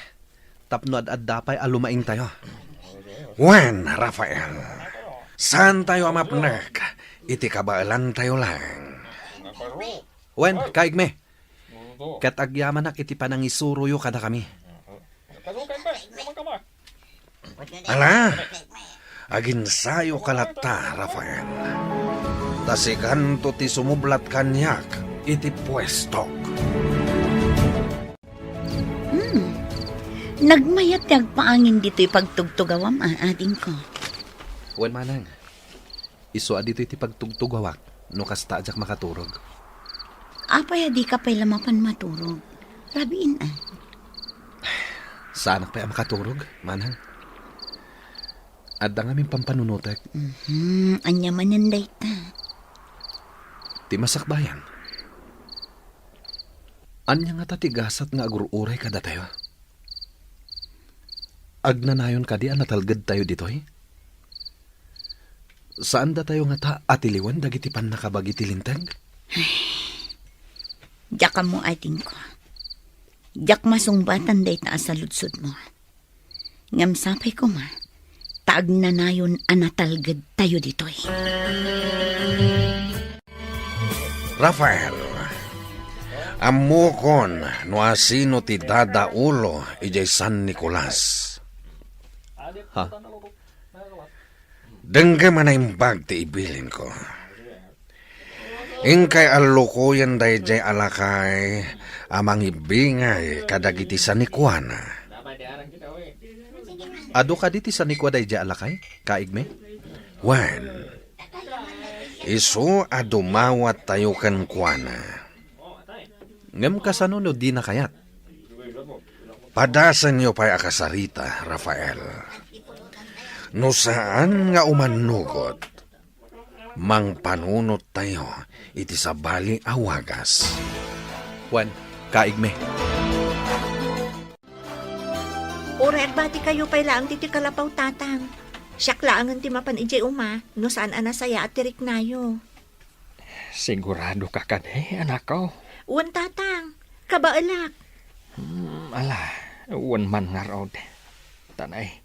A: Tapno ad dapay alumaing tayo.
I: Wen, Rafael. Saan tayo amapnak? Iti kabailan tayo lang.
A: Wen, kaigme. Kat agyaman nak iti panangisuruyo kada kami.
I: Ala, aginsayo kalata, Rafael. Tasikan to ti sumublat kanyak iti pwestok.
J: Nagmayat nagpaangin dito'y pagtugtugawam, ading ko.
A: Wen manang. Isu adito iti pagtugtugawak no kasta ajak makaturog.
J: Apay adi ka pa'y lamapan maturog. Rabiin
A: Saan pa makaturog, manang? Adda nga min pampanunutek.
J: Anya mananday ta.
A: Ti masakbayan. Anya nga tatigasat nga agururay kada tayo. Agnanayon ka di natalgad tayo ditoy? Saan da tayo nga ta atiliwan dagiti pan nakabagi tilintag?
J: Diyak ka mo, ading ko. Diyak masungbatan day ta sa lutsod mo. Ngam sapay ko ma, taag na nayon anatalgad tayo ditoy.
I: Rafael, amukon no asino ti dadaulo ijay San Nicolas.
A: Ha?
I: Dengga manaimbag ti ibilin ko. Ingkay alukoyan day jay alakay amang ibingay kadagiti sa Nikuana.
A: Ado ka diti sa nikwaday di alakay, kaigme?
I: Wan, iso adumawat tayo kan kuana.
A: Ngem kasanuno di na kayat.
I: Padasan niyo pa'y akasarita, Rafael. No saan nga umanugot? Mangpanunot tayo iti sabali awagas.
A: Wan, kaigme.
E: Urer bati kayo pay laang titi kalapaw tatang. Siyak laangan ti mapan ije uma, no saan anasaya at tirik nayo.
B: Sigurado ka kade, anak ko.
E: Uwan tatang, kabaalak.
B: Ala, uwan man nga rod. Tanay,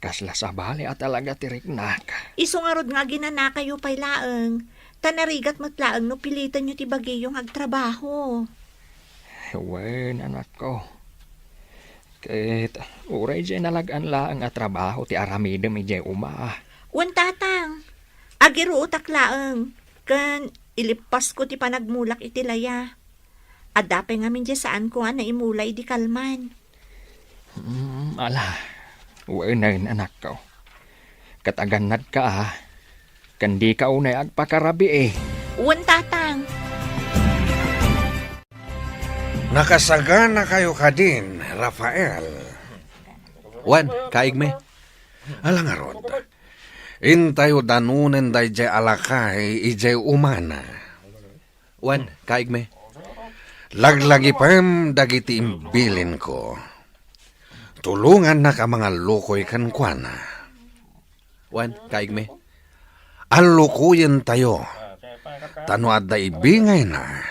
B: kasla sa bali at talaga tirik na ka.
E: Iso nga rod nga ginana kayo pay laang. Tanarigat matlaang no pilitan nyo ti bagayong agtrabaho.
B: Wen, anak ko. Kahit uray dyan nalagaan laang at trabaho ti aramidem ije uma.
E: Uwan tatang, agiro utak laang. Kan ilipas ko ti panagmulak iti laya. Adapay ngamin dyan saan ko na imulay di kalman.
B: Ala, wen anak ko. Kataganad ka kandi ka unay agpakarabi
E: Uwan tatang.
I: Nakasagana kayo kadin, Rafael.
A: Wan, kaigme.
I: Alang arod. Intayo danunen day jay alakay ijay umana.
A: Wan, kaigme.
I: Laglagi pam dagiti imbilin ko. Tulungan na ka mga lukoy kankwana.
A: Wan, kaigme.
I: Alukuyin tayo. Tano at da ibingay na.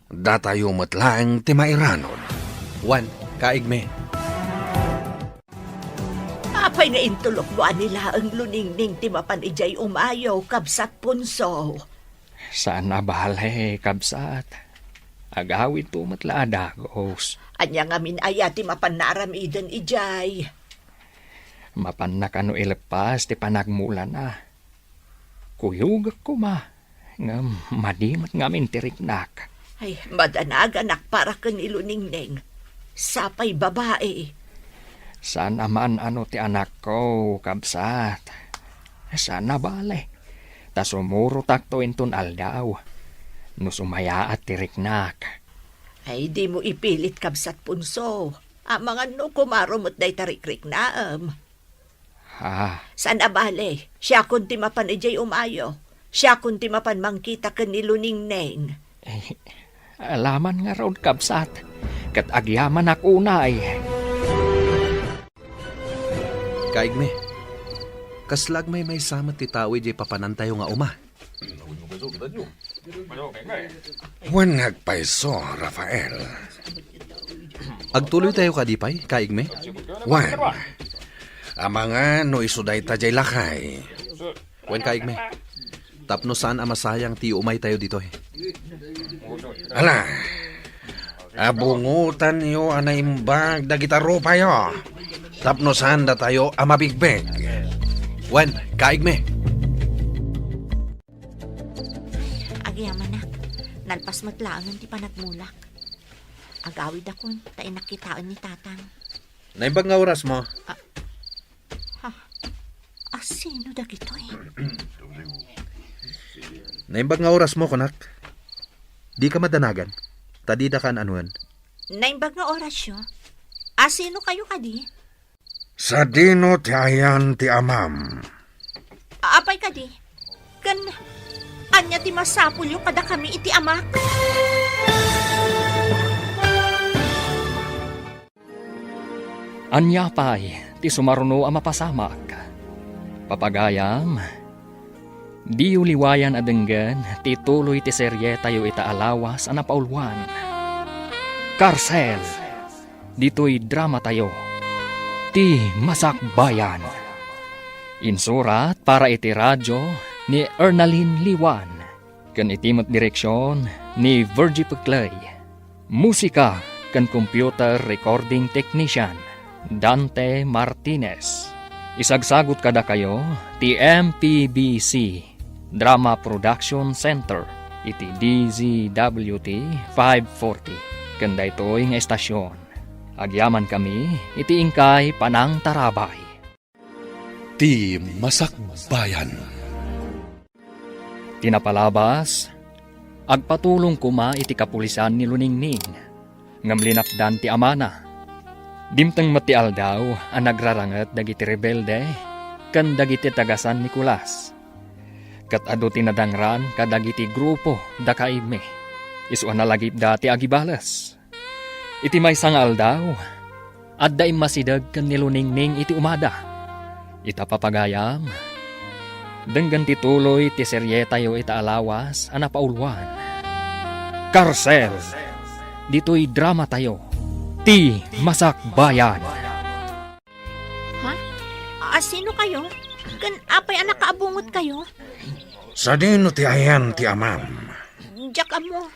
I: Datayo matlaang ti mairanod.
A: Wan, kaigme.
D: Apay nga intulok mo nila ang luningning ti mapan ijay umayaw kabsat punso.
B: Saan na balay, kabsat? Agawid to matlaadagos.
D: Anya nga min aya ti mapan naramiden ijay.
B: Mapan na kano ilepas ti panagmulan Kuyug ko nga madimat ngamin tiriknak.
D: Ay, madanag anak para kan iluningning. Sapay babae.
B: Sana man ti anak ko, kabsat. Sana bale. Ta sumuro takto inton aldaw. No sumaya at tiriknak.
D: Ay, di mo ipilit kabsat punso. Mga no kumarumot day tarikrik naam. San abale, siya kunti mapan ijay umayo. Siya kunti mapan mangkita kan iluningning.
B: Alaman nga raw kabsat. Kat agyaman akunay.
A: Kaigme. Kaslag may samat ti tao ijay papanantayo nga uma.
I: Wan nagpaiso, Rafael.
A: Agtuloy tayo kadipay, kaigme.
I: Wan. Amanga no isuday tajay lakay.
A: Wan, kaigme. Tapno saan amasayang ti umay tayo dito
I: Ala. Abungutan yo anaimbag dagita rupa yo. Tapno saan da tayo amabigbeg.
A: Wan, kaigme.
E: Agyaman na. Nalpas matlaangan ti panagmulak. Agawid akon, ta inakitaan ni tatang.
A: Naimbag nga oras mo.
E: Sino dagito
A: Naimbag nga oras mo, kunak. Di ka madanagan. Tadida kan anuan.
E: Naimbag nga orasyo. Sino kayo kadi?
I: Sa dino ti ayan ti amam.
E: Apay kadi? Kan, anya ti masapul yung kada kami iti amak?
B: Anya pay, ti sumaruno ang mapasamak. Papagayam, di uliwayan adenggan, ti tuloy ti serye tayo itaalawas ang napaulwan. Karsel, dito'y drama tayo, ti Masakbayan. Insurat para iti radyo ni Ernaline Liwan, kan itimot direksyon ni Virgie Puclay. Musika kan computer recording technician Dante Martinez. Isagsagot kada kayo ti MPBC Drama Production Center iti DZWT 540 kanda ito'y nga estasyon. Agyaman kami iti ingkay Panang Tarabay.
H: Ti Masakbayan.
B: Tinapalabas, agpatulong kuma iti kapulisan ni Luningning, ngamlinapdan ti amana. Dimtang mati aldaw ang nagrarangat dagiti rebelde, kan dagiti tagasan Nicolas. Kat ado tinadangran kadagiti grupo da kaime. Isuan na lagip dati agibalas. Iti may sangal daw. At da masidag kan niluningning iti umada. Ita papagayam. Denggan tituloy ti serye tayo ita alawas ana pauluan. Karsel. Dito'y drama tayo. Ti Masakbayan.
E: Ha? Sino kayo? Kan apay anak kaabungot kayo?
I: Sa dino ti ayan ti amam.
E: Diyak amo.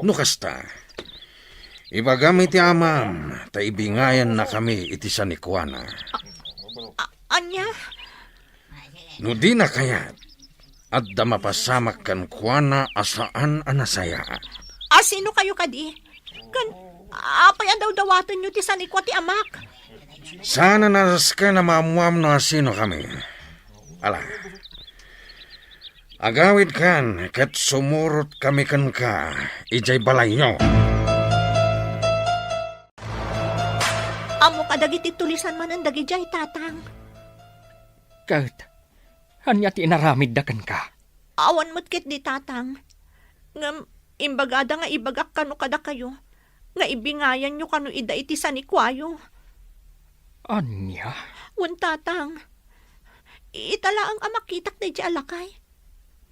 I: No kasta. Ibagami ti amam, ta ibingayan na kami iti sa nikwana.
E: Anya?
I: No di na kayat, at da mapasamak kan kuwana asaan anasaya.
E: Sino kayo kadi? Kan apay daw dawatan nyo ti sanikwa ti amak.
I: Sana naras ka na maamuam na sino kami. Ala, agawid kan, kat sumurot kami kan ka, ijay balay nyo.
E: Amo kadagiti tulisan man ang dagijay tatang.
B: Kat, hanya ti inaramid da kan ka.
E: Awan mo't kit di tatang. Ngam, imbagada nga ibagak kano kada kayo. Nga ibingayan nyo kano ida iti sanikwayo.
B: Anya?
E: Wan tatang. Itala ang amakitak na di alakay.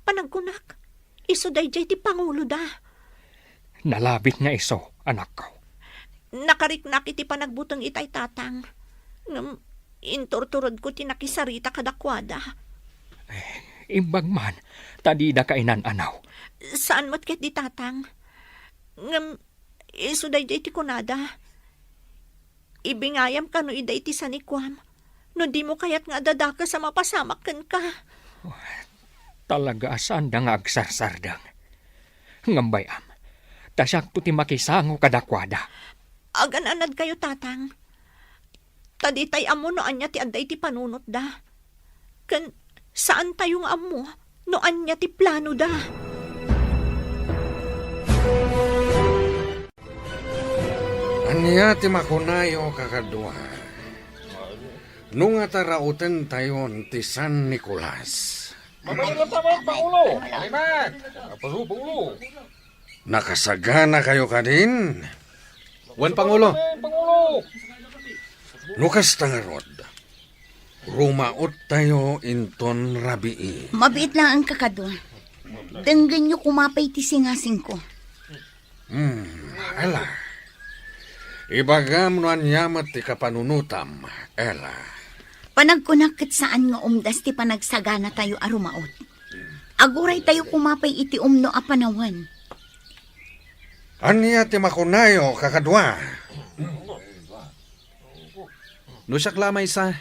E: Panagkunak. Iso day ti pangulo da.
B: Nalabit nga iso, anak ko.
E: Nakariknak iti panagbutang itay tatang. Ngam, intorturod ko tinakisarita kadakwada.
B: Imbag man, tadi da kainan anaw.
E: Saan mo't ket di tatang? Ngam, iso day ti kunada. Ibingayam ka no ida iti sanikwam. No di mo kayat nga dadaka sa mapasamakan ka.
B: Talaga saan da nga agsarsardang. Ngambayam, tasyak to ti makisango kadakwada.
E: Agan-anad kayo tatang. Taditay amo no anya ti adday ti panunot da. Kan saan tayong amo no anya ti plano da.
I: Anya ti makunayo kakadwa. Nung atarautan tayon ti San Nicolas. Nakasagana kayo kadin?
A: Wan Pangulo.
I: Nukas tangarod. Rumaot tayo inton rabii.
J: Mabiit lang ang kakadwa. Denggan nyo kumapay ti singasing ko.
I: Ala. Ibagam no anyamat ti kapanunutam, ela.
J: Panagkunakit saan nga umdas ti panagsagana tayo arumaot. Aguray tayo kumapay iti umno a panawan.
I: Anya ti makunayo kakadwa.
A: No siyak lamay sa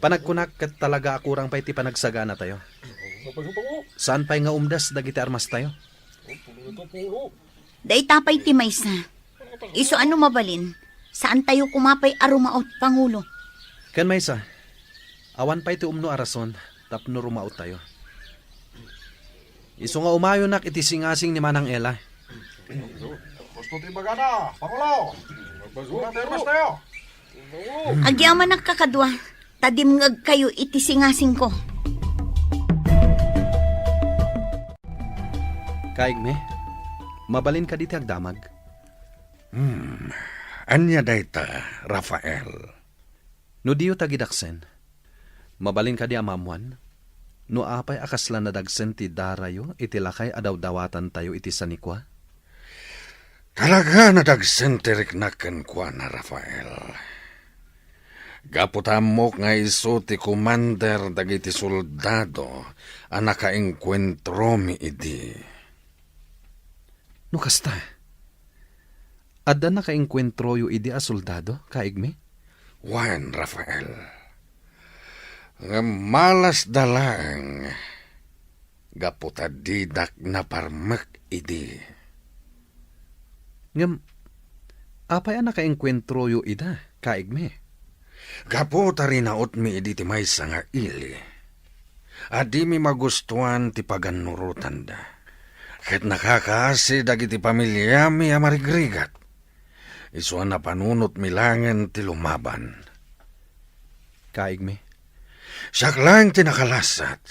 A: panagkunak kat talaga akurang pa'y ti panagsagana tayo. Saan pa'y nga umdas dagiti armas tayo?
J: Day tapay ti maysa. Iso ano mabalin? Saan tayo kumapay arumaot, Pangulo?
A: Kan may sa, awan pa'y ti umno arason, tapno rumaot tayo. Iso nga umayo nak iti singasing ni Manang Ela.
C: Gusto ti bagana, Pangulo. Termas tayo.
J: Agyaman nakakadwa. Tadimngag kayo iti singasing ko.
A: Kaigme, mabalin ka diti agdamag.
I: Anya dayta, Rafael.
A: No diyo tagidaksen, mabalin ka di amamuan. No apay akaslan na dagsen ti darayo iti lakay adaw-dawatan tayo iti sanikwa.
I: Talaga na dagsenterik na kwa na Rafael. Gaputamok nga iso ti commander dagiti soldado ang nakaengkwentro mi idi.
A: No kasta, adda nakaengkwentro yu idi a soldado, kaigme?
I: Wan, Rafael. Nga malas dalang gaputadidak na parmek idi.
A: Ngam, apay ang nakaengkwentro yu ida, kaigme?
I: Gaputa rinaot mi idi ti maysa nga ili. Adi mi magustuhan ti paganurutan da. Ket nakakaasi dagiti pamilya mi amarigrigat. Isuan na panunot milangan ti lumaban.
A: Kaigme,
I: Siya lang tinakalasat.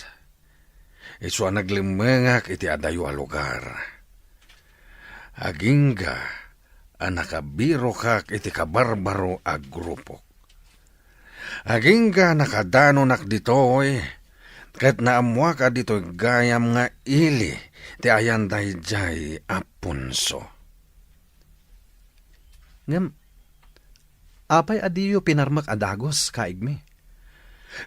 I: Isu ang naglimengak iti adayo a lugar. Agingga ang nakabiro kak iti kabarbaro a grupo. Agingga nakadanonak ditoy, ket naamwa ka ditoy gayam nga ili, ti ayan dayjay apunso.
A: Ngam, apay adiyo pinarmak adagos, kaigme.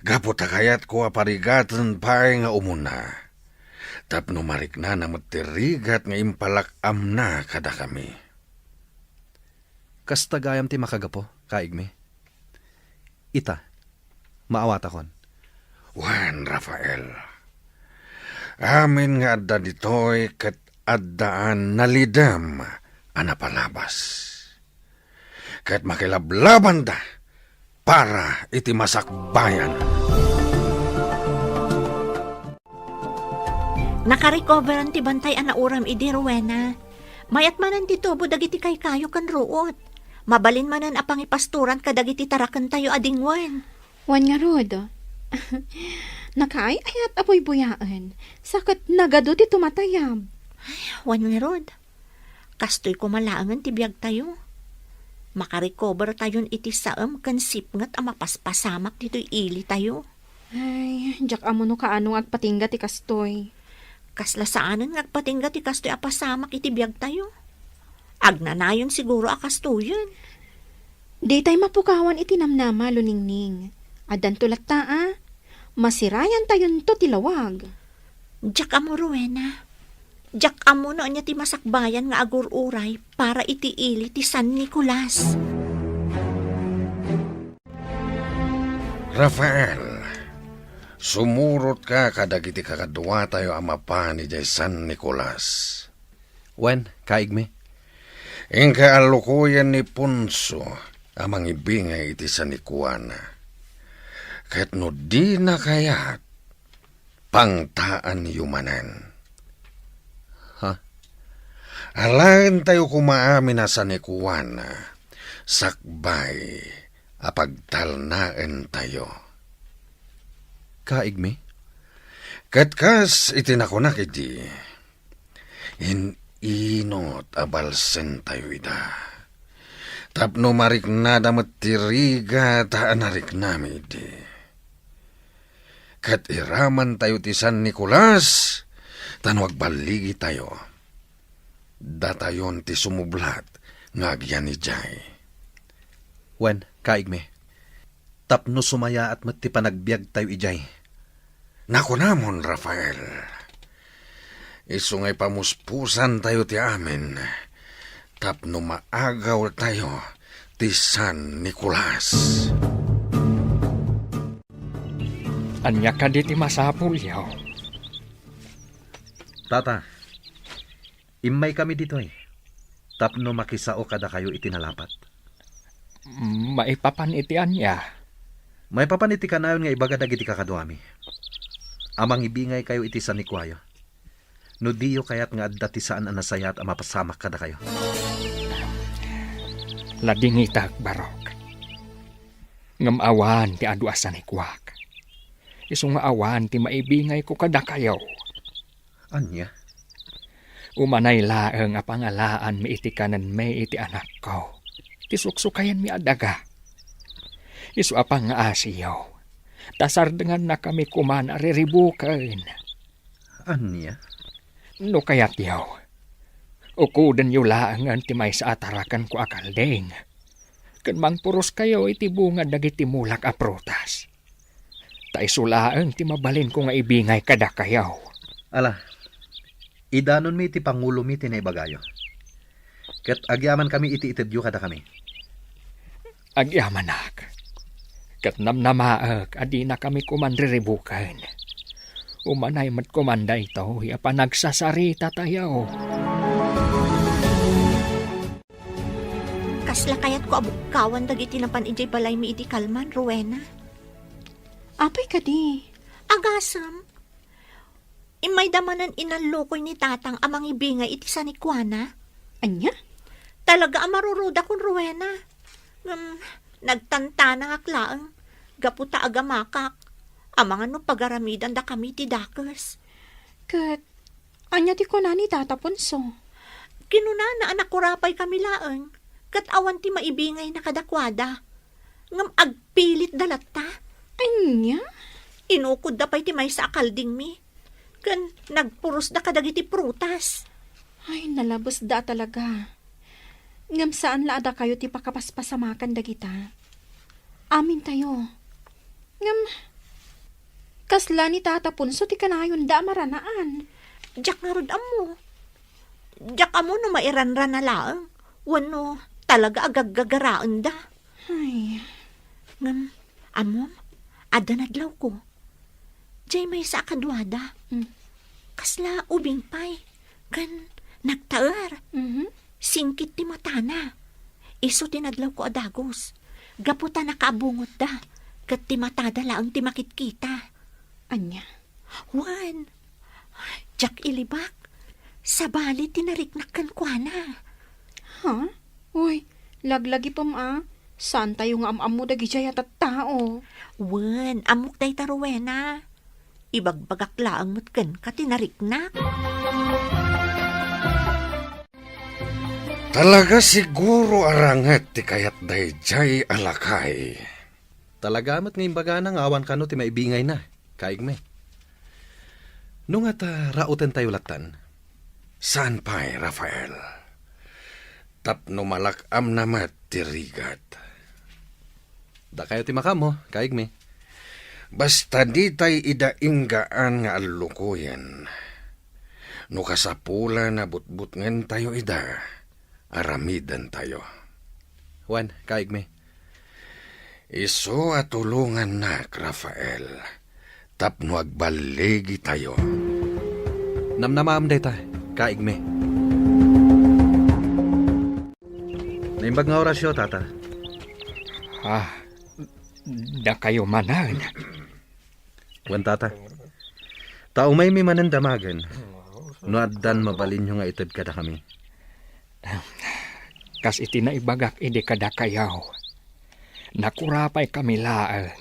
I: Gapot kayat ko aparigatan pa'y nga umuna. Tapno marik na namatirigat nga impalak amna kada kami.
A: Kasta gayam ti makagapo, kaigme. Ita, maawat akon.
I: Juan Rafael, amin nga adda ditoy ket addaan nalidam anapalabas. Ket makilablaban da para iti masakbayan.
E: Nakarecover ang tibantay ana uram idi Rowena. Mayat manan dito budag iti kay kayo kan ruot. Mabalin manan apang ipasturan kadag iti tarakan tayo adingwan.
G: Wan nga rod. Nakaay-ayat apoy buyaan. Sakit nagado ti tumatayab.
E: Wan nga rod. Kastoy kumalaangan ti biyag tayo. Makarecover tayon iti saam kan sipngat ang mapaspasamak dito'y ili tayo.
G: Ay, jak amo no kaano agpatingga ti kastoy.
E: Kasla saanan ngagpatingga ti kastoy apasamak iti biyag tayo. Agnanayon siguro akastoyan.
G: Di tay mapukawan iti namnama luningning. Adan tulat ta masirayan tayon to tilawag.
E: Jak amo Rowena. Jak amo no anya ti masakbayan nga agur-uray para iti ili ti San Nicolas.
I: Rafael, sumurot ka kadag iti kakadwa tayo amapa ni jay San Nicolas.
A: Wen, kaigme.
I: Ingka alukuyan ni Punso amang ibingay iti San Nicuana. Ket no di na kayat pangtaan yumanan. Alain tayo kumaamin na sa Nicuana, sakbay, apagtalnaan tayo.
A: Kaigme?
I: Katkas itinakunak iti, inot abalsen tayo ida. Tapno marik na damat tiriga taan narik nami iti. Kat iraman tayo ti San Nicolas, tanwag baligi tayo. Datayon ti sumublat nga agyan ni Jay.
A: Wen, kaigme. Tapno sumaya at mati panagbiag tayo ijay.
I: Naku namon, Rafael. Isungay pamuspusan tayo ti amin. Tapno maagaw tayo ti San Nicolas.
B: Anya ka di ti masapul yaw.
A: Tata, imay kami dito Tapno makisao kada kayo itinalapat.
B: Maipapan iti anya.
A: May papaniti ka na yun nga ibagadag iti kakadwami. Amang ibingay kayo iti San Nicuayo. No diyo kayat nga adda ti saan anasayat ang mapasamak kada kayo.
B: Ladingitag barok. Ngamawan ti adu San Nicuac. Isong awan ti maibingay ko kada kayo.
A: Anya?
B: Umanay laeng a pangalaan mi iti kanan may iti anak ko. Ti suksukayan mi adaga. Isu apang nga asiyaw. Tasardengan na kami kuman ariribukan.
A: Anya?
B: No kayat yaw. Ukudan yu laangan ti may sa atarakan ko akaldeng. Kan mangpuros kayo iti bunga dagiti mulak a prutas. Ta isulaang ti mabalin ko nga ibingay kada kayaw.
A: Ala, idanon mi iti pangulo mi tinaibagayo. Ket agyaman kami iti itedyo kada kami.
B: Agyamanak. Ket namnamaag adi na kami kumanriribukan. Umanay mat kumanda ito, pa nagsasarita tayo.
E: Kasla kayat ko abukawan dagiti napan ijay balay mi iti kalman, Rowena.
G: Apay ka di.
E: Agasam. Imay damanan inalukoy ni tatang amang ibingay iti San Nicuana.
G: Anya?
E: Talaga amaruruda kon Rowena. Nagtanta na aklaang. Gaputa agamakak. Amangan no pagaramidan da kami ti dakes.
G: Kat, anya ti ko na ni Tata Punso.
E: Kinuna na anak ko rapay kami laeng. Kat awan ti maibingay na kadakwada. Ngam agpilit dalat ta.
G: Anya?
E: Inukod da pa'y ti may sa akalding mi. Kan nagpuros da kadagiti prutas.
G: Ay, nalabos da talaga. Ngam saan laada kayo ti pakapaspasamakan dagita. Amin tayo. Ngam, kasla ni Tata Punso ti kanayon da maranaan.
E: Diyak nga rod amo. Diyak amo no mairanran na lang. Wano talaga agagagaraan da.
G: Ay,
E: Ngam, amom, ada nadlaw ko. Diyay may sa kadwada. Kasla ubing pay. Kan nagtaar. Singkit ti matana. Iso tinadlaw ko adagos. Gaputa nakaabungot da. Kat ti matada laang ti makitkita.
G: anya?
E: Juan, Jack ilibak. Sabali tinariknakan kwa na.
G: Ha? Uy, laglagi pam Saan tayo nga am mo dagi jay at tao?
E: Wen, amok day taruwena. Ibagbagak laang mutken ka tinariknak.
I: Talaga siguro aranget ti kayat dayjay alakay.
A: Talaga mat ngayon baga nang awan ka no ti maibingay na. Kaigme. Nung at rauten tayo latan.
I: Saan pa'y, Rafael? Tapno malakam namat ti rigat.
A: Da kayo ti makamo, kaigme.
I: Basta di tay idainggaan nga alukuyan. No kasapula na butbut ngen tayo ida, aramidan tayo.
A: Juan, kaigme.
I: Iso atulungan nak, Rafael. Tapno agbaligi tayo.
A: Namnamaam day ta, kaigme. Naimbag nga orasyo, tata.
B: Da kayo manan.
A: Juan, tata. Tao may manandamagan. No addan mabalin nyo nga itad kada kami.
B: Kas iti na ibagak ide kada kayaw. Nakurapay kami laang.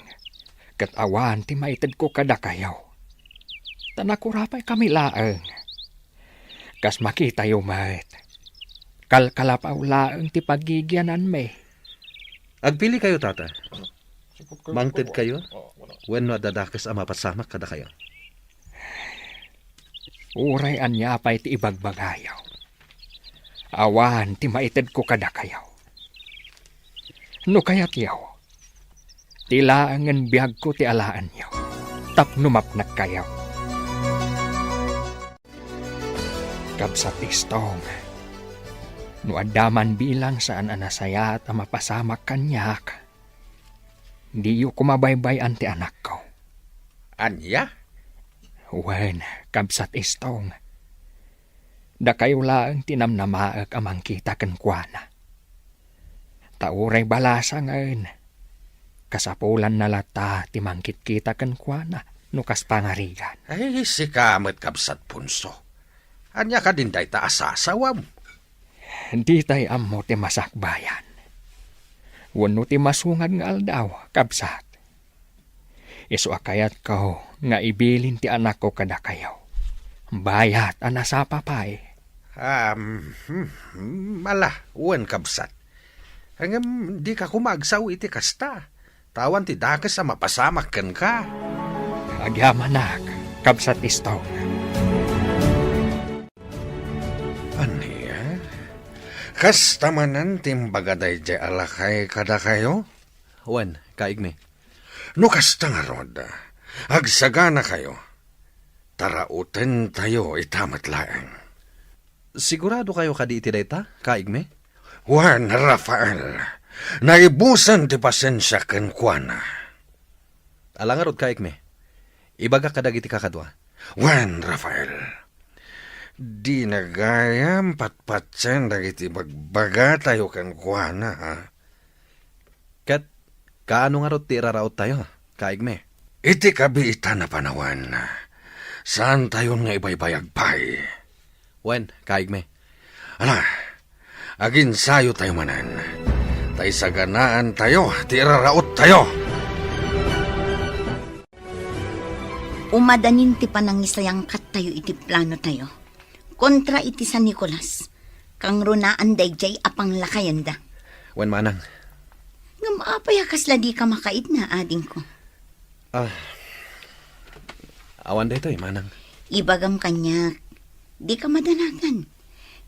B: Kat awan ti maitid ko kada kayaw. Tanakurapay kami laang. Kas makita yung mat. Kalkalapaw laang ti pagigyanan me.
A: Agpili kayo, tata. Mangted kayo. When no adadakes ang mapasamak kada kayo.
B: Uray anya pa'y ti ibagbagayaw. Awan ti maitid ko kada kayaw. No kayat yaw. Tilaangan biyag ko ti alaan yaw. Tapnumap nagkayaw. Kabsat istong. No adaman bilang saan anasaya at mapasamak kanyak. Di yu kumabaybay anti anak ko.
I: Anya?
B: Wen, kabsat istong. Da kayo lang tinamnamaag amang kita kenkwana. Tauray balasa ngayon. Kasapulan na lata timangkit kita kenkwana nukas pangarigan.
I: Ay, si kamet kabsat punso. Anya ka din day ta asasawam.
B: Di tay ammo ti masakbayan. Wano ti masungad nga aldaw, kabsat. Iso akayat ko nga ibilin ti anak ko kada kayaw. Bayat anasa papay.
I: Mala, uwan kabsat. Hanggang di ka kumagsaw iti kasta. Tawan ti dakes sa mapasamak ken ka.
B: Agyamanak, kabsat istong.
I: Aniya? Kasta manan timbagaday di alakay kada kayo?
A: Juan, kaigme.
I: No kasta nga rod, agsagana kayo. Tarauten tayo itamat laeng.
A: Sigurado kayo kadi iti dayta, kaigme?
I: Juan Rafael, naibusan ti pasensya ken kuana.
A: Alangarod kaigme. Ibaga kadagiti kakadwa.
I: Juan Rafael, di nagayam patpatsen dagiti bagbaga tayo ken kuana, ha?
A: Kat, kaano nga rod ti iraraot tayo, kaigme?
I: Iti kabiita na panawan. Saan tayo nga ibaybayag pay?
A: Juan, kaigme.
I: Ala, agin sayo tayo manan. Tay saganaan tayo, ti iraraot tayo.
J: Umadanin ti panangisayang kat tayo iti plano tayo. Kontra iti San Nicolas. Kang runaan dayjay apang lakayanda.
A: Wen manang.
J: Nga maapayakas la di ka makait na ading ko.
A: Awan da ito manang.
J: Ibagam kanya, di ka madanagan.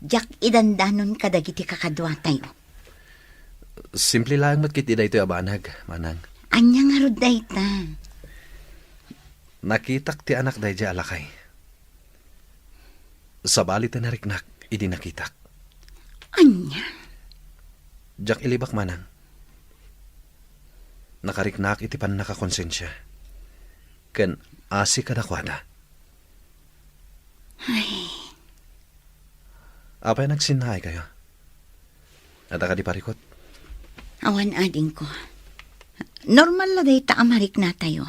J: Jak idandanon kadagiti kakadwa tayo.
A: Simple lang matkit ida ito abanag, manang.
J: Anya nga rod dayta.
A: Nakitak ti anak dayjay alakay. Sa balit na nariknak, idi nakitak.
J: Anya?
A: Jak ilibak manang. Nakariknak iti pan nakakonsensya. Ken asi kadakwada.
J: Ay,
A: Apay nagsinay kayo? At ka di parikot?
J: awan ading ko. Normal la dayta amarik na tayo.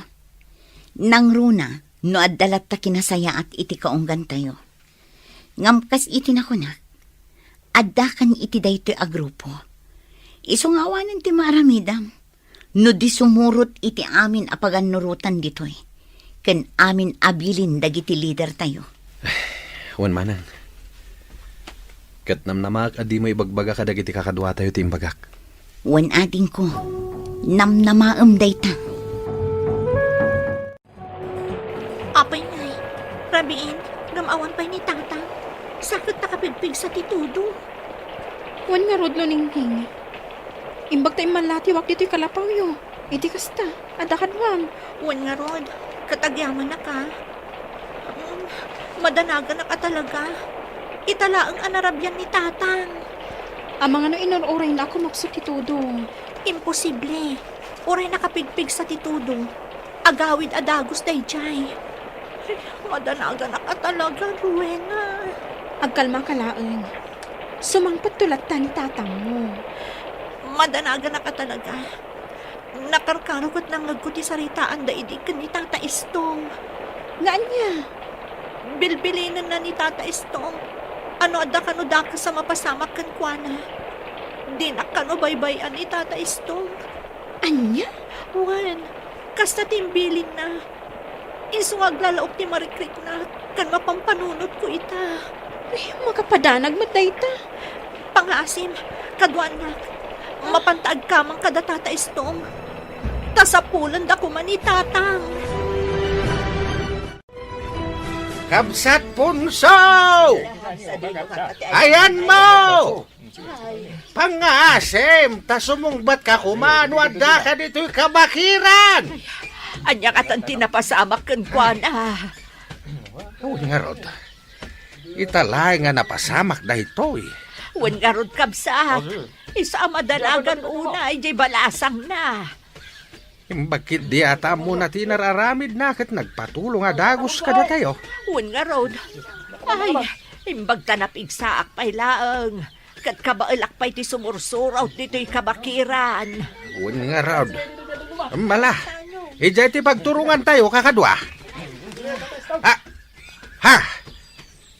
J: Nang runa, no addalat ta kinasaya at iti kaunggan tayo. Ngamkas iti nakunak. Addakan iti daytoy a grupo. Isungawanan ti maramidam. No di sumurot iti amin apagan nurutan ditoy. Ken amin abilin dagiti leader tayo.
A: Wan manang. Kat namnamak adi mo ibagbaga kadagiti kakadwa tayo ti imbagak.
J: Wan ading ko. Namnamaam dayta.
E: Apay ngay, rabiin, gamawan pa'y ni Tatang. Sakit nakapigpig sa titudo.
G: Wan nga rod lo ningking. Imbag tayo malatiwak dito'y kalapaw yo. Iti kasta, adakadwam.
E: Wan nga rod, katagyaman na ka. Madanagan na ka talaga. Italaang anarabyan ni Tatang.
G: Ang mga no inururay na ako magsutitudo.
E: Imposible. Oray nakapigpig sa titudo. Agawid adagos dayjay. Madanagan na ka talaga, Rowena.
G: Agkalma ka laeng. Sumangpat tulat ta ni Tatang mo.
E: Madanagan na ka talaga. Nakarkarukot ng nagkuti saritaan da idikan ni Tata Istong.
G: Nga niya?
E: Bilbilinan na ni Tata Istong. Ano adda kano daka sa mapasamak kan kuana. Di na kano baybayan ni Tata Istong.
G: Anya?
E: Wan, kasta timbilin na. Isungag lalaok ti marikrik na kan mapampanunot ko ita.
G: Ay, makapadanag matayta.
E: Pangasim, kadwan na. Mapantaag kamang kada Tata Istong. Tasapulan da kuman ni Tatang.
C: Kabsat Punso! Ayan mo! Pangasim, tasumungbat ka kumano at da ka dito'y kabakiran!
D: Anya katan tinapasamak kan kuana.
C: Uy nga rod, italay nga napasamak da ito eh.
D: Wan nga rod kabsat. Isa madalagan una ay jay balasang na.
C: Bakit di ata mo na tinararamid na kat nagpatulong nga dagos ka na tayo?
D: Wan nga rod. Ay, imbag tanapig saak pay laeng. Kat kabailak pay ti sumursuraw dito'y kabakiran.
C: Uy nga rod, mala, ijay ti pagturungan tayo kakadwa.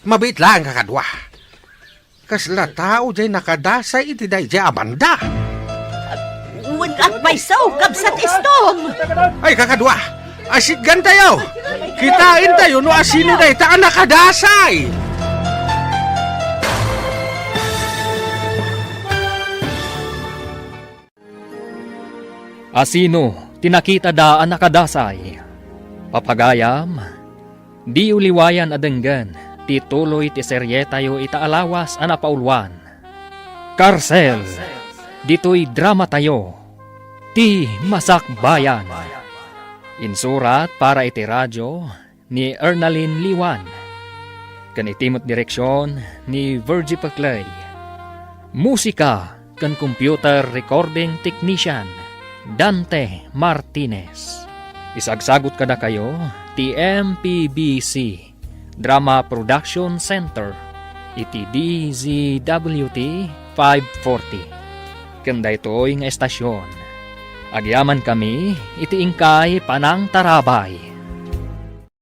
C: Mabit lang kakadwa. Kasla tao jay nakadasay iti day jay amanda.
E: Wan at may saw, kabsat Istong.
C: Ay kakadwa, asiggan tayo. Kitain tayo no asino day taan nakadasay.
B: Asino, tinakita daan nakadasay. Papagayam, di uliwayan adenggan, tituloy ti serye tayo itaalawas anapaulwan. Karsel, dito'y drama tayo, ti Masakbayan. Insurat para iti radyo ni Ernalyn Liwan. Kanitimot direksyon ni Virgie Paclay. Musika kan computer recording technician Dante Martinez. Isagsagot kada kayo ti MPBC Drama Production Center iti DZWT 540. Kanda ito'y nga estasyon. Agyaman kami iti ingkay panang tarabay.